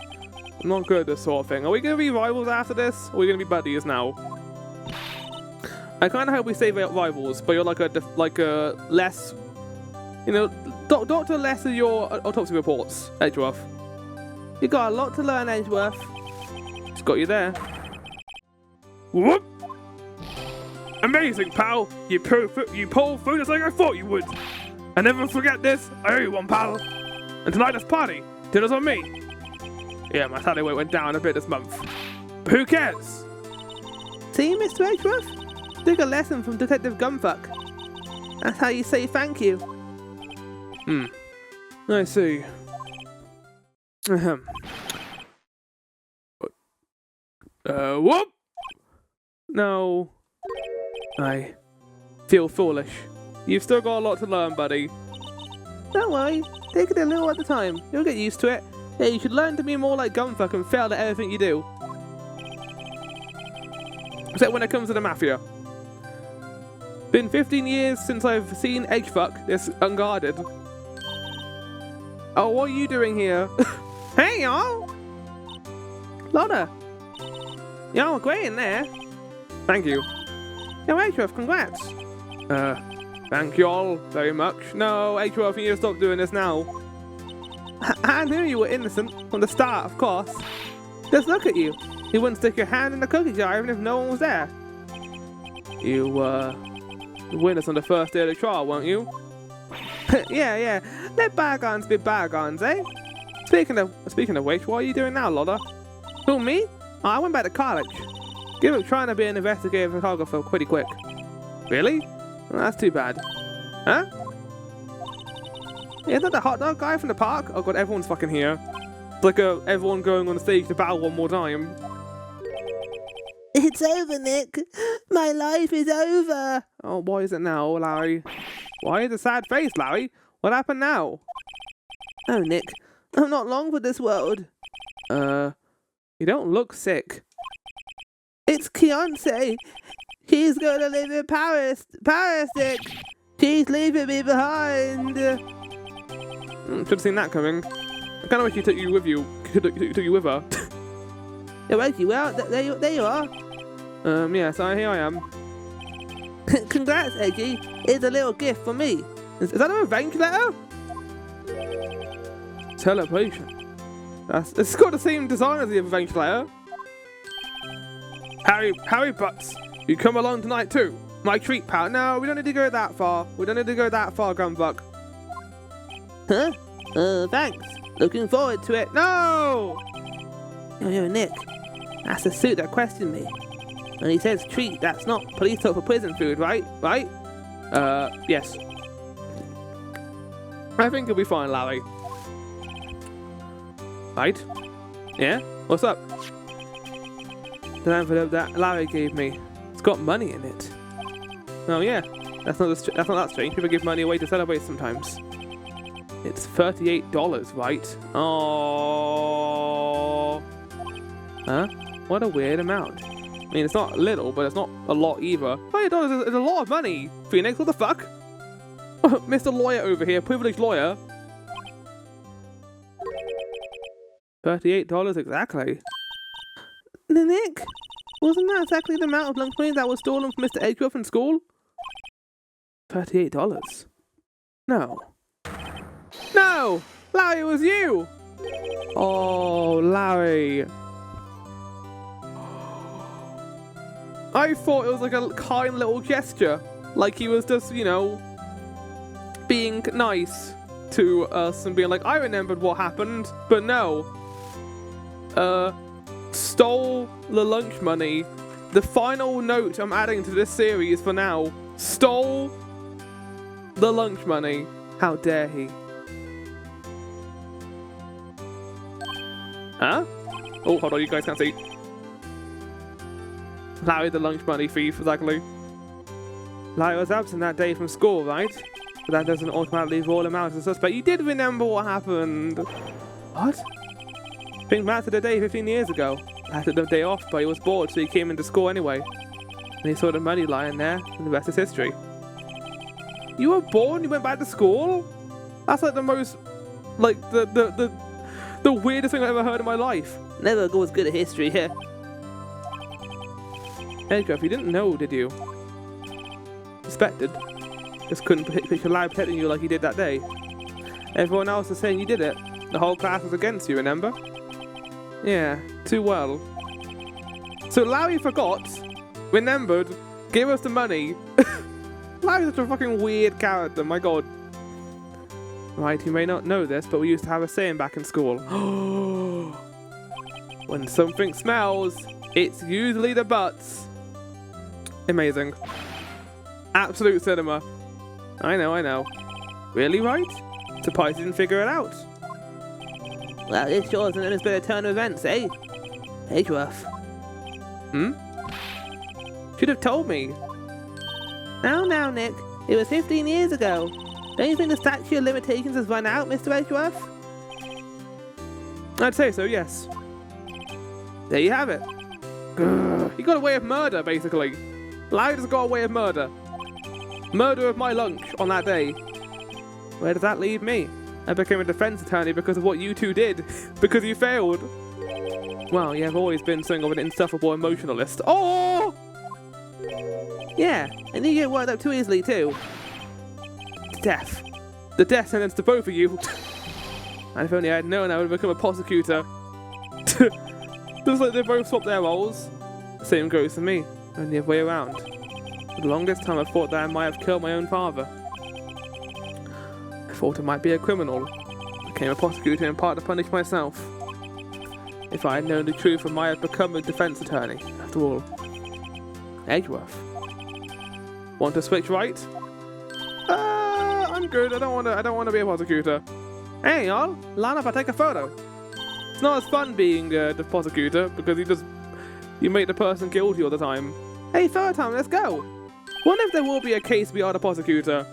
I'm not good at this sort of thing. Are we going to be rivals after this? Or are we going to be buddies now? I kind of hope we stay rivals, but you're like a less... You know, Dr. Less of your autopsy reports, Edgeworth. You got a lot to learn, Edgeworth. It's got you there. Whoop! Amazing, pal! You pulled through just like I thought you would. I never forget this. I owe you one, pal. And tonight is party. Dinner's on me. Yeah, my Saturday weight went down a bit this month. But who cares? See, Mr. Edgeworth? Took a lesson from Detective Gumfuck. That's how you say thank you. I see. Ahem. Whoop! No. I feel foolish. You've still got a lot to learn, buddy. Don't worry, take it a little at a time. You'll get used to it. Yeah, you should learn to be more like Gunfuck and fail at everything you do. Except when it comes to the Mafia. Been 15 years since I've seen Edgeworth this unguarded. Oh, what are you doing here? Hey, y'all! Lotta! Y'all are great in there. Thank you. Yo, Edgeworth, congrats. Thank you all very much. No, Edgeworth, you need to stop doing this now. I knew you were innocent from the start, of course. Just look at you. You wouldn't stick your hand in the cookie jar even if no one was there. You witness on the first day of the trial, weren't you? Yeah. Let bygones be bygones, eh? Speaking of which, what are you doing now, Lotta? Who, me? Oh, I went back to college. Give up trying to be an investigative photographer pretty quick. Really? Well, that's too bad. Huh? Isn't that the hot dog guy from the park? Oh god, everyone's fucking here. It's like everyone going on the stage to battle one more time. It's over, Nick. My life is over. Oh, why is it now, Larry? Why is a sad face, Larry? What happened now? Oh, Nick, I'm not long for this world. You don't look sick. It's Beyonce. She's gonna live in Paris. Paris, Nick. She's leaving me behind. Should have seen that coming. I kind of wish she took you with you. Took you with her. Yeah, Reggie, well, there you are. Yeah, so here I am. Congrats, Edgy. Here's a little gift for me. Is that a revenge letter? Celebration. It's got the same design as the revenge letter. Harry Butts, you come along tonight too. My treat, pal. No, we don't need to go that far. We don't need to go that far, Gunfuck. Huh? Thanks. Looking forward to it. No! Yo, Nick. That's the suit that questioned me. And he says treat, that's not police talk for prison food, right? Right? Yes. I think it'll be fine, Larry. Right? Yeah? What's up? The envelope that Larry gave me. It's got money in it. Oh yeah, that's not that strange. People give money away to celebrate sometimes. It's $38, right? Oh. Huh? What a weird amount. I mean, it's not little, but it's not a lot either. $38 is a lot of money. Phoenix, what the fuck? Mr. Lawyer over here, privileged lawyer. $38 exactly. Nick, wasn't that exactly the amount of lunch money that was stolen from Mr. Edgeworth in school? $38. No. No! Larry, it was you! Oh, Larry. I thought it was like a kind little gesture. Like he was just, you know, being nice to us and being like, I remembered what happened. But no. Stole the lunch money. The final note I'm adding to this series for now. Stole the lunch money. How dare he? Huh? Oh, hold on, you guys can't see. Larry the lunch money thief, exactly. Larry was absent that day from school, right? But that doesn't automatically rule him out as a suspect. You did remember what happened. What? Think back to the day 15 years ago. I took the day off, but he was bored, so he came into school anyway. And he saw the money lying there, and the rest is history. You were bored and you went back to school? That's like the most, like, the weirdest thing I've ever heard in my life. Never goes good at history here. Edgeworth, you didn't know, did you? Suspected. Just couldn't picture Larry protecting you like he did that day. Everyone else is saying you did it. The whole class was against you, remember? Yeah, too well. So Larry forgot, remembered, gave us the money. Larry's such a fucking weird character, my god. Right, you may not know this, but we used to have a saying back in school. When something smells, it's usually the butts. Amazing. Absolute cinema. I know. Really, right? Surprised you didn't figure it out. Well, this sure isn't an unexpected turn of events, eh? Edgeworth. Should have told me. Now, Nick. It was 15 years ago. Don't you think the statute of limitations has run out, Mr. Edgeworth? I'd say so, yes. There you have it. Grr. He got away with murder, basically. Larry just got away with murder. Murder of my lunch on that day. Where does that leave me? I became a defense attorney because of what you two did. Because you failed. Well, you have always been something of an insufferable emotionalist. Oh! Yeah, and you get worked up too easily, too. Death. The death sentence to both of you. And if only I had known I would have become a prosecutor. Looks like they both swapped their roles. Same goes for me, only the other way around. For the longest time I thought that I might have killed my own father. I thought I might be a criminal. I became a prosecutor in part to punish myself. If I had known the truth, I might have become a defense attorney. After all, Edgeworth. Want to switch right? I'm good. I don't want to be a prosecutor. Hey y'all, line up. I take a photo. It's not as fun being the prosecutor because you make the person guilty all the time. Hey, photo time. Let's go. Wonder if there will be a case we are the prosecutor.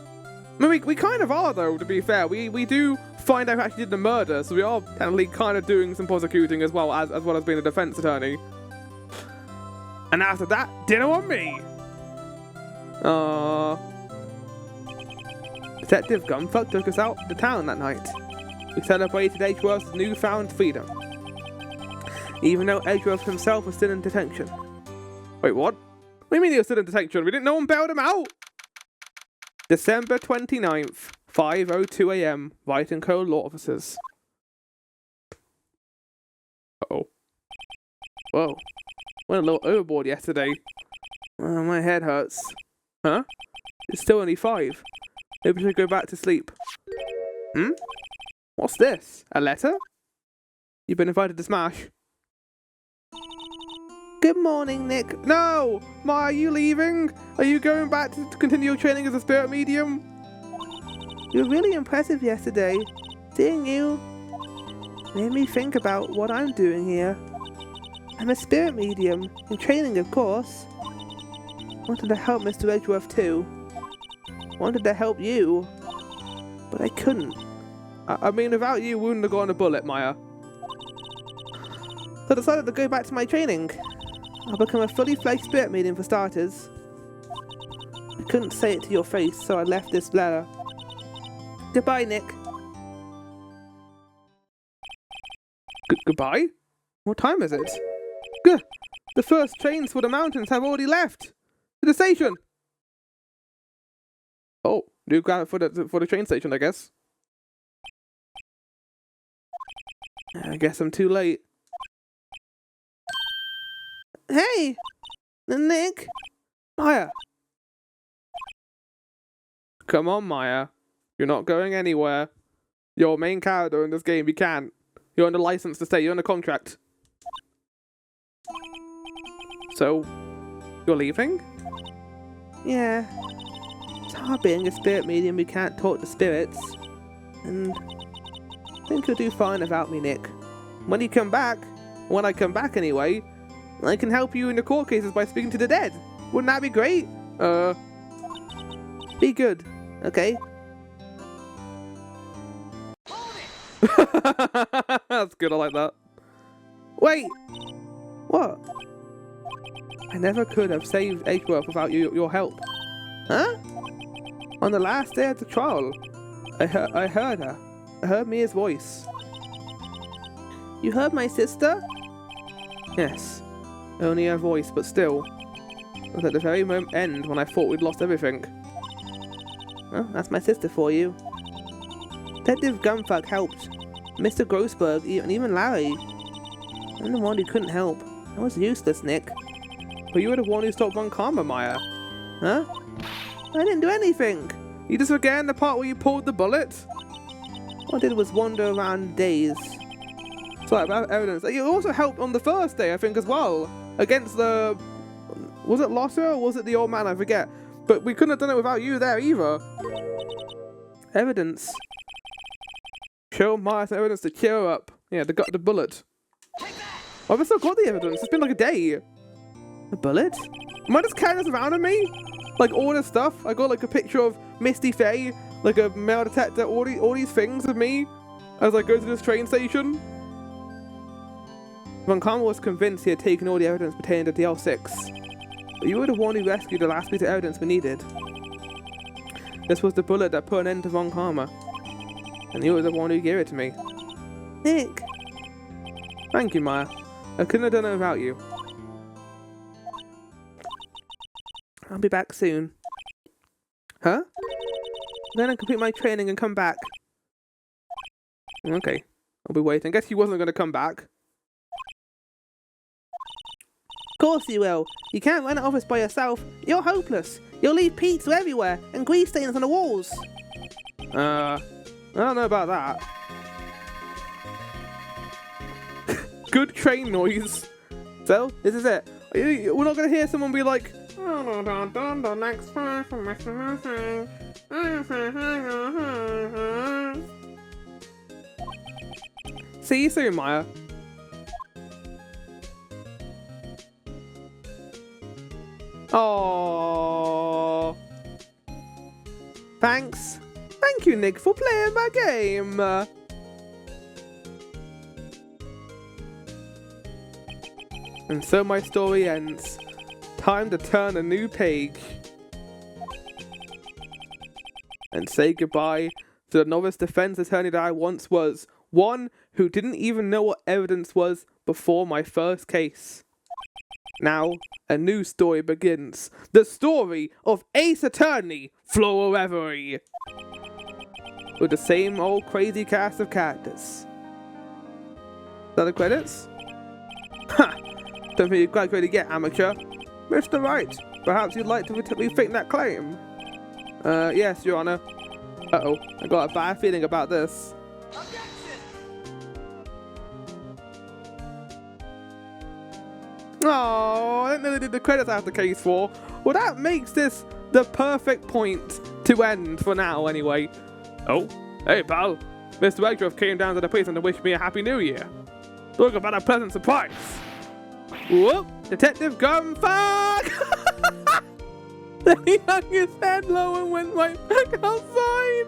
I mean, we kind of are though. To be fair, we do find out who actually did the murder, so we are technically kind of doing some prosecuting as well as being a defense attorney. And after that, dinner on me. Detective Gunfuck took us out to town that night. We celebrated Edgeworth's newfound freedom, even though Edgeworth himself was still in detention. Wait, what? What do you mean he was still in detention? We didn't know one bailed him out? December 29th, 5:02 AM, Wright and Co. law officers. Uh-oh. Whoa. Went a little overboard yesterday. My head hurts. Huh? It's still only 5. Maybe we should go back to sleep. What's this? A letter? You've been invited to Smash. Good morning, Nick. No! Ma, are you leaving? Are you going back to continue your training as a spirit medium? You were really impressive yesterday. Seeing you made me think about what I'm doing here. I'm a spirit medium, in training of course. Wanted to help Mr. Edgeworth too. Wanted to help you, but I couldn't. I mean, without you, we wouldn't have gotten a bullet, Maya. So I decided to go back to my training. I'll become a fully fledged spirit medium for starters. I couldn't say it to your face, so I left this letter. Goodbye, Nick. Goodbye? What time is it? Gah! The first trains for the mountains have already left. To the station. Oh, do grab it for the train station, I guess. I guess I'm too late. Hey! Nick! Maya! Come on, Maya. You're not going anywhere. You're a main character in this game. You can't. You're under license to stay. You're under contract. So, you're leaving? Yeah. It's hard being a spirit medium who can't talk to spirits. And I think you'll do fine without me, Nick. When you come back, when I come back anyway, I can help you in the court cases by speaking to the dead. Wouldn't that be great? Be good, okay? That's good, I like that. Wait! What? I never could have saved Edgeworth without your help. Huh? On the last day of the trial, I heard her. I heard Mia's voice. You heard my sister? Yes. Only her voice, but still. It was at the very end when I thought we'd lost everything. Well, that's my sister for you. Detective Gunfuck helped. Mr. Grossberg, and even Larry. I'm the one who couldn't help. I was useless, Nick. But you were the one who stopped von Karma, Maya. Huh? I didn't do anything. You just forgetting the part where you pulled the bullet? All I did was wander around days. Sorry about evidence. You also helped on the first day, I think, as well. Against the... Was it Lotta or was it the old man? I forget. But we couldn't have done it without you there either. Evidence. Show Maya some evidence to cheer her up. Yeah, the bullet. Oh, I've still got the evidence. It's been like a day. A bullet? Am I just carrying this around on me? Like all this stuff? I got like a picture of Misty Faye, like a metal detector, all these things of me as I go to this train station. Von Karma was convinced he had taken all the evidence pertaining to DL6. But you were the one who rescued the last piece of evidence we needed. This was the bullet that put an end to Von Karma. And you were the one who gave it to me. Nick. Thank you, Maya. I couldn't have done it without you. I'll be back soon. Huh? Then I complete my training and come back. Okay. I'll be waiting. Guess he wasn't going to come back. Of course you will. You can't run an office by yourself. You're hopeless. You'll leave pizza everywhere and grease stains on the walls. I don't know about that. Good train noise. So, this is it. We're not going to hear someone be like, the next part from Mr. See you soon, Maya. Oh. Thanks. Thank you, Nick, for playing my game. And so my story ends. Time to turn a new page. And say goodbye to the novice defense attorney that I once was. One who didn't even know what evidence was before my first case. Now, a new story begins. The story of Ace Attorney, Flora Reverie. With the same old crazy cast of characters. Is that the credits? Ha! Don't think you've graduated yet, amateur. Mr. Wright, perhaps you'd like to rethink that claim? Yes, Your Honor. Uh-oh, I got a bad feeling about this. Oh, I didn't know they did the credits after case 4. Well, that makes this the perfect point to end for now, anyway. Oh, hey, pal. Mr. Edgeworth came down to the prison to wish me a happy new year. Talk about a pleasant surprise. Whoop, Detective Gunfuck! Then he hung his head low and went right back outside.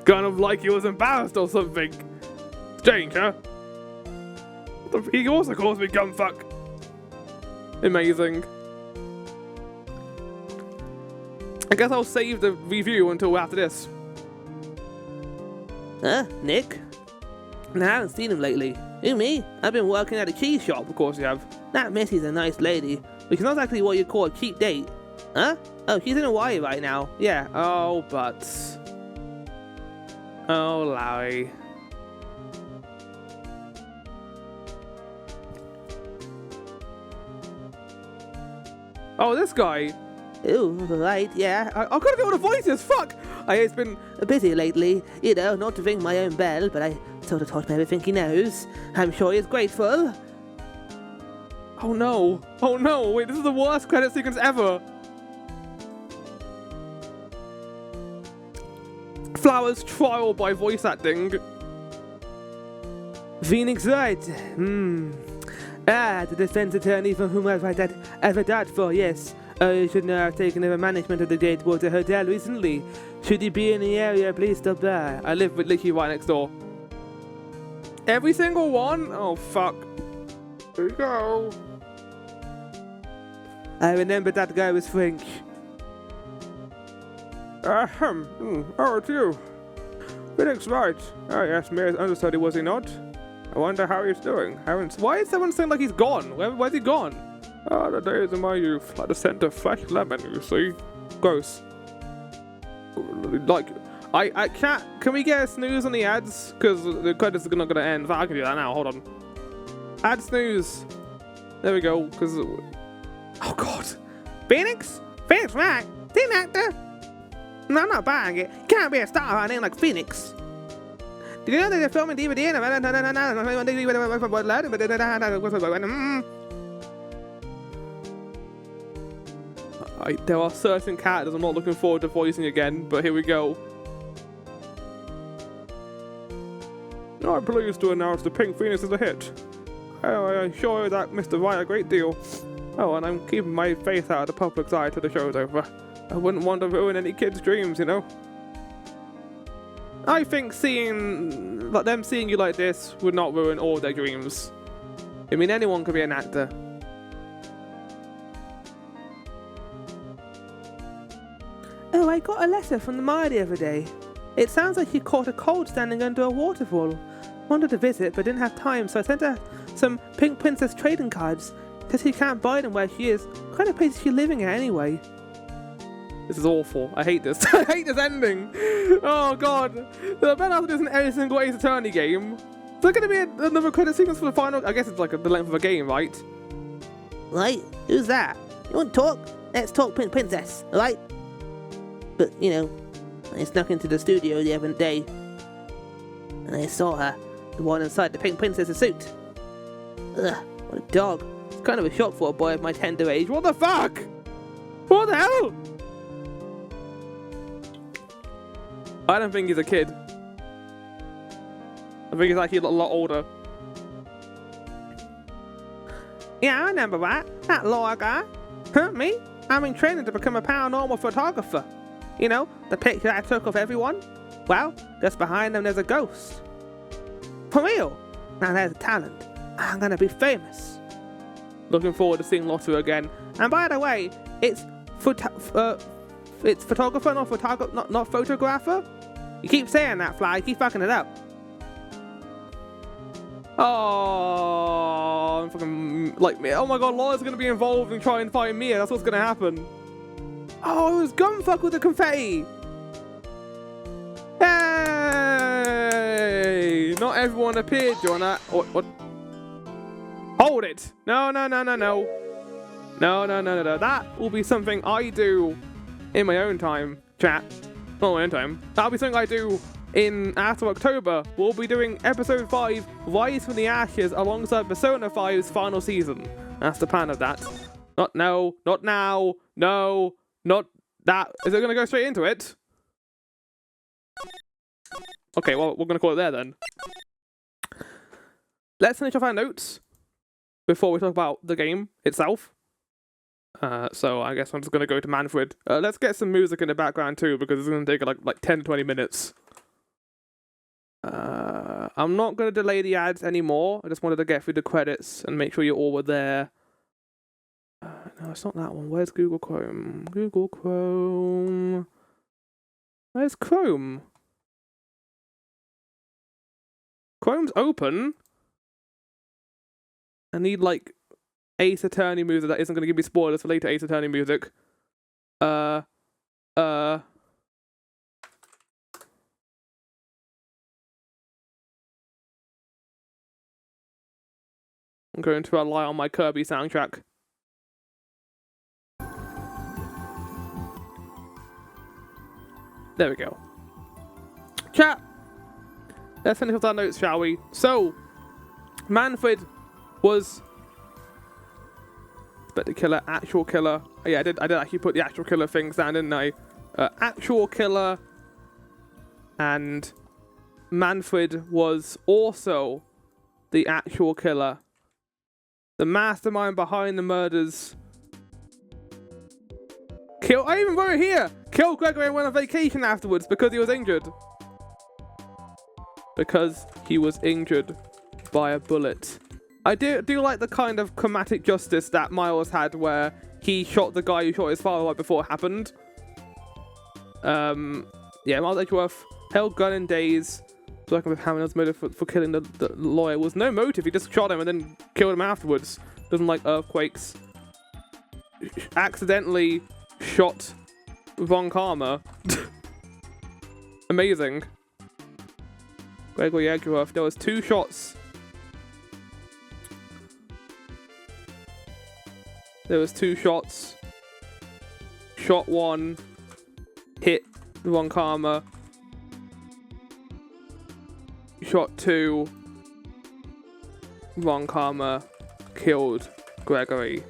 Kind of like he was embarrassed or something. Strange, huh? He also calls me Gunfuck. Amazing. I guess I'll save the review until after this. Nick? I haven't seen him lately. Who, me? I've been working at a key shop. Of course you have. That Missy's a nice lady, but she's not exactly what you'd call a cheap date. Huh? Oh, she's in Hawaii right now. Yeah. Oh, but... Oh, Larry. Oh, this guy. Ooh, right, yeah. I gotta do all the voices, fuck! It's been busy lately, you know, not to ring my own bell, but I sort of taught him everything he knows. I'm sure he's grateful. Oh no, wait, this is the worst credit sequence ever. Flowers trial by voice acting. Phoenix Wright. The defense attorney for whom I've advertised for, yes. You should know I've taken over management of the Gatewater Hotel recently. Should you be in the area, please stop by. I live literally right next door. Every single one? Oh, fuck. Here you go. I remember that guy was French. Oh, it's you. Phoenix Wright. Oh, yes, Mayor's understudy, was he not? I wonder how he's doing. Why is someone saying like he's gone? Where's he gone? Ah, the days of my youth, like the scent of fresh lemon, you see. Gross. Like, I can't. Can we get a snooze on the ads? Because the credits are not going to end. I can do that now. Hold on. Ad snooze. There we go. Because. Oh, God. Phoenix? Phoenix Wright? Teen actor? No, I'm not buying it. Can't be a star by a name like Phoenix. Did you know that they're filming DVD and there are certain characters I'm not looking forward to voicing again, but here we go. I'm pleased to announce the Pink Phoenix is a hit. I assure that Mr. Wright a great deal. Oh, and I'm keeping my face out of the public's eye till the show's over. I wouldn't want to ruin any kids' dreams, you know. I think them seeing you like this would not ruin all their dreams. I mean, anyone could be an actor. Oh, I got a letter from the mayor the other day. It sounds like he caught a cold standing under a waterfall. Wanted to visit, but didn't have time, so I sent her some Pink Princess trading cards. Says he can't buy them where she is. What kind of place is she living at anyway? This is awful. I hate this. I hate this ending. Oh god. I bet after this in every single Ace Attorney game. Is there going to be another credit sequence for the final? I guess it's like the length of a game, right? Right? Who's that? You want to talk? Let's talk Pink Princess, alright? But, you know, I snuck into the studio the other day. And I saw her. The one inside the Pink Princess's suit. Ugh, what a dog. It's kind of a shock for a boy of my tender age. What the fuck? What the hell? I don't think he's a kid. I think he's actually a lot older. Yeah, I remember that. That lawyer guy. Huh, me? I'm in training to become a paranormal photographer. You know, the picture I took of everyone? Well, just behind them there's a ghost. For real? Now there's a talent. I'm gonna be famous. Looking forward to seeing Lotto again. And by the way, it's photographer, not photographer. You keep saying that, Fly. You keep fucking it up. Oh, I'm fucking like me. Oh my god, Laura's gonna be involved and try and find Mia. That's what's gonna happen. Oh, it was Gunfuck with the confetti. Hey! Not everyone appeared, Jonah. What? Hold it! No. That will be something I do in my own time, chat. Not my own time. That'll be something I do after October. We'll be doing episode 5, Rise from the Ashes, alongside Persona 5's final season. That's the plan of that. Not now. No, not that. Is it gonna go straight into it? Okay, well, we're gonna call it there then. Let's finish off our notes before we talk about the game itself. So I guess I'm just gonna go to Manfred. Let's get some music in the background too, because it's gonna take like 10 to 20 minutes. I'm not gonna delay the ads anymore. I just wanted to get through the credits and make sure you all were there. No, it's not that one. Where's Google Chrome? Google Chrome. Where's Chrome? Chrome's open. I need like Ace Attorney music that isn't going to give me spoilers for later Ace Attorney music. I'm going to rely on my Kirby soundtrack. There we go. Chat! Let's finish off our notes, shall we? So, Manfred was the killer, actual killer. Oh, yeah, I did actually put the actual killer things down, didn't I? Actual killer, and Manfred was also the actual killer. The mastermind behind the murders. I even wrote it here! Killed Gregory and went on vacation afterwards because he was injured. Because he was injured by a bullet. I do like the kind of chromatic justice that Miles had where he shot the guy who shot his father right before it happened. Yeah, Miles Edgeworth held gun in days. Working with Hammond's motive for killing the lawyer was no motive. He just shot him and then killed him afterwards. Doesn't like earthquakes. Accidentally shot von Karma. Amazing. Gregory Edgeworth. There was 2 shots. There was 2 shots. Shot 1. Hit von Karma. Shot 2. Von Karma killed Gregory.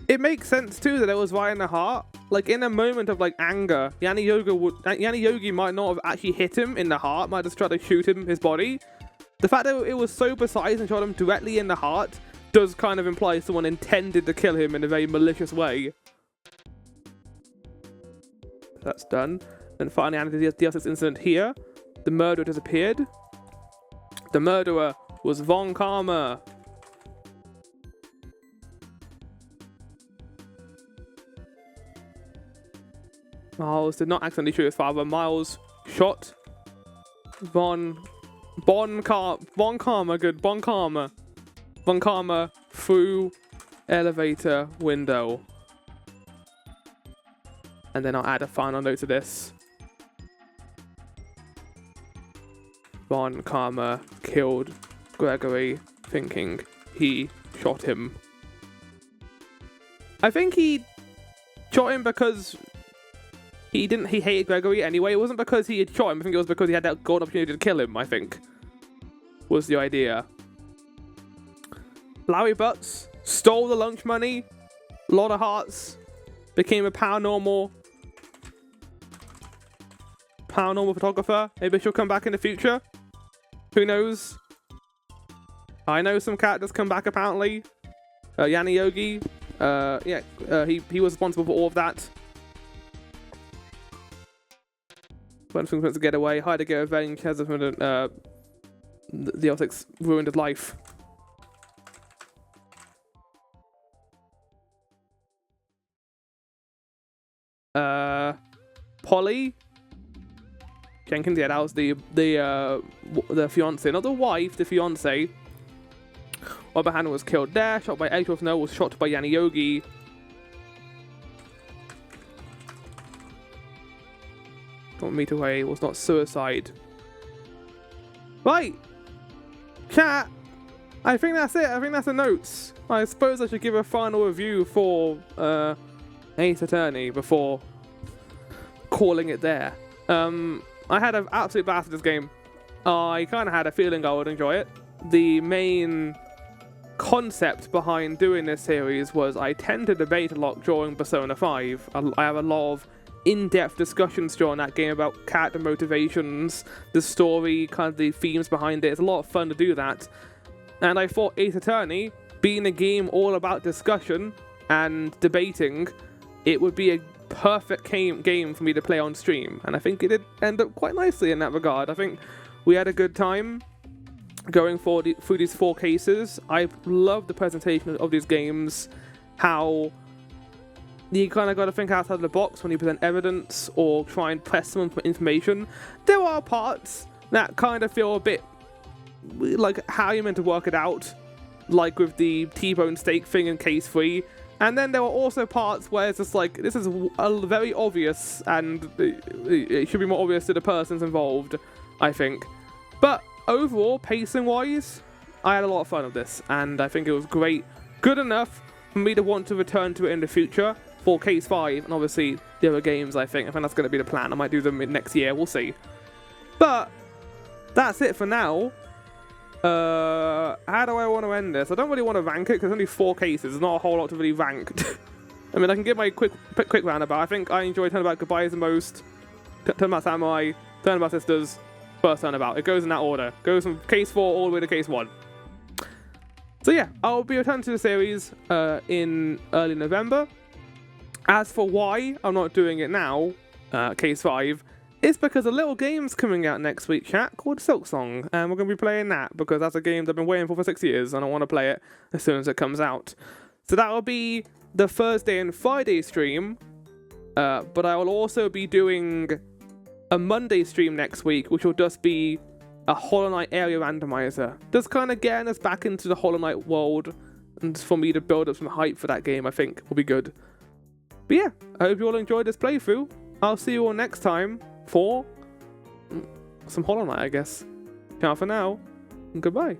It makes sense too that it was right in the heart. like in a moment of like anger, Yanni Yogi might not have actually hit him in the heart, might just try to shoot him his body. The fact that it was so precise and shot him directly in the heart does kind of imply someone intended to kill him in a very malicious way. That's done. And finally, after the DLC incident here, the murderer disappeared. The murderer was Von Karma. Miles did not accidentally shoot his father. Miles shot Von Karma through elevator window. And then I'll add a final note to this. Von Karma killed Gregory thinking he shot him. I think he shot him because he hated Gregory anyway. It wasn't because he had shot him. I think it was because he had that golden opportunity to kill him, I think, was the idea. Larry Butts stole the lunch money, a lot of hearts, became a paranormal photographer. Maybe she'll come back in the future. Who knows? I know some characters come back apparently. Yanni Yogi. He was responsible for all of that. When things went to get away, hired to get revenge, has the Celtics ruined his life. Polly Jenkins, yeah, that was the fiance, not the wife, the fiance. Robert Hanna was killed there, shot by Edgeworth. No, was shot by Yanni Yogi. Don't meet away, was not suicide. Right, chat. I think that's it. I think that's the notes. I suppose I should give a final review for Ace Attorney before calling it there. I had an absolute blast with this game. I kind of had a feeling I would enjoy it. The main concept behind doing this series was I tend to debate a lot during Persona 5. I have a lot of in-depth discussions during that game about character motivations, the story, kind of the themes behind it. It's a lot of fun to do that. And I thought Ace Attorney, being a game all about discussion and debating, it would be a perfect game for me to play on stream. And I think it did end up quite nicely in that regard. I think we had a good time going through these 4 cases. I love the presentation of these games, how you kind of got to think outside the box when you present evidence or try and press someone for information. There are parts that kind of feel a bit like how you're meant to work it out, like with the T-bone steak thing in case 3. And then there were also parts where it's just like, this is very obvious, and it should be more obvious to the persons involved, I think. But overall, pacing-wise, I had a lot of fun with this, and I think it was great. Good enough for me to want to return to it in the future for Case 5, and obviously the other games, I think. I think that's going to be the plan. I might do them next year, we'll see. But that's it for now. How do I want to end this? I don't really want to rank it because there's only 4 cases. There's not a whole lot to really rank. I mean, I can give my quick roundabout. I think I enjoyed Turnabout Goodbyes the most. Turnabout Samurai, Turnabout Sisters, first Turnabout. It goes in that order. Goes from Case 4 all the way to Case 1. So yeah, I'll be returning to the series in early November. As for why I'm not doing it now, Case 5, it's because a little game's coming out next week, chat, called Silksong, and we're going to be playing that because that's a game that I've been waiting for 6 years, and I want to play it as soon as it comes out. So that will be the Thursday and Friday stream, but I will also be doing a Monday stream next week, which will just be a Hollow Knight area randomizer. Just kind of getting us back into the Hollow Knight world, and for me to build up some hype for that game, I think, will be good. But yeah, I hope you all enjoyed this playthrough. I'll see you all next time for some Hollow Knight, I guess. Ciao for now, and goodbye.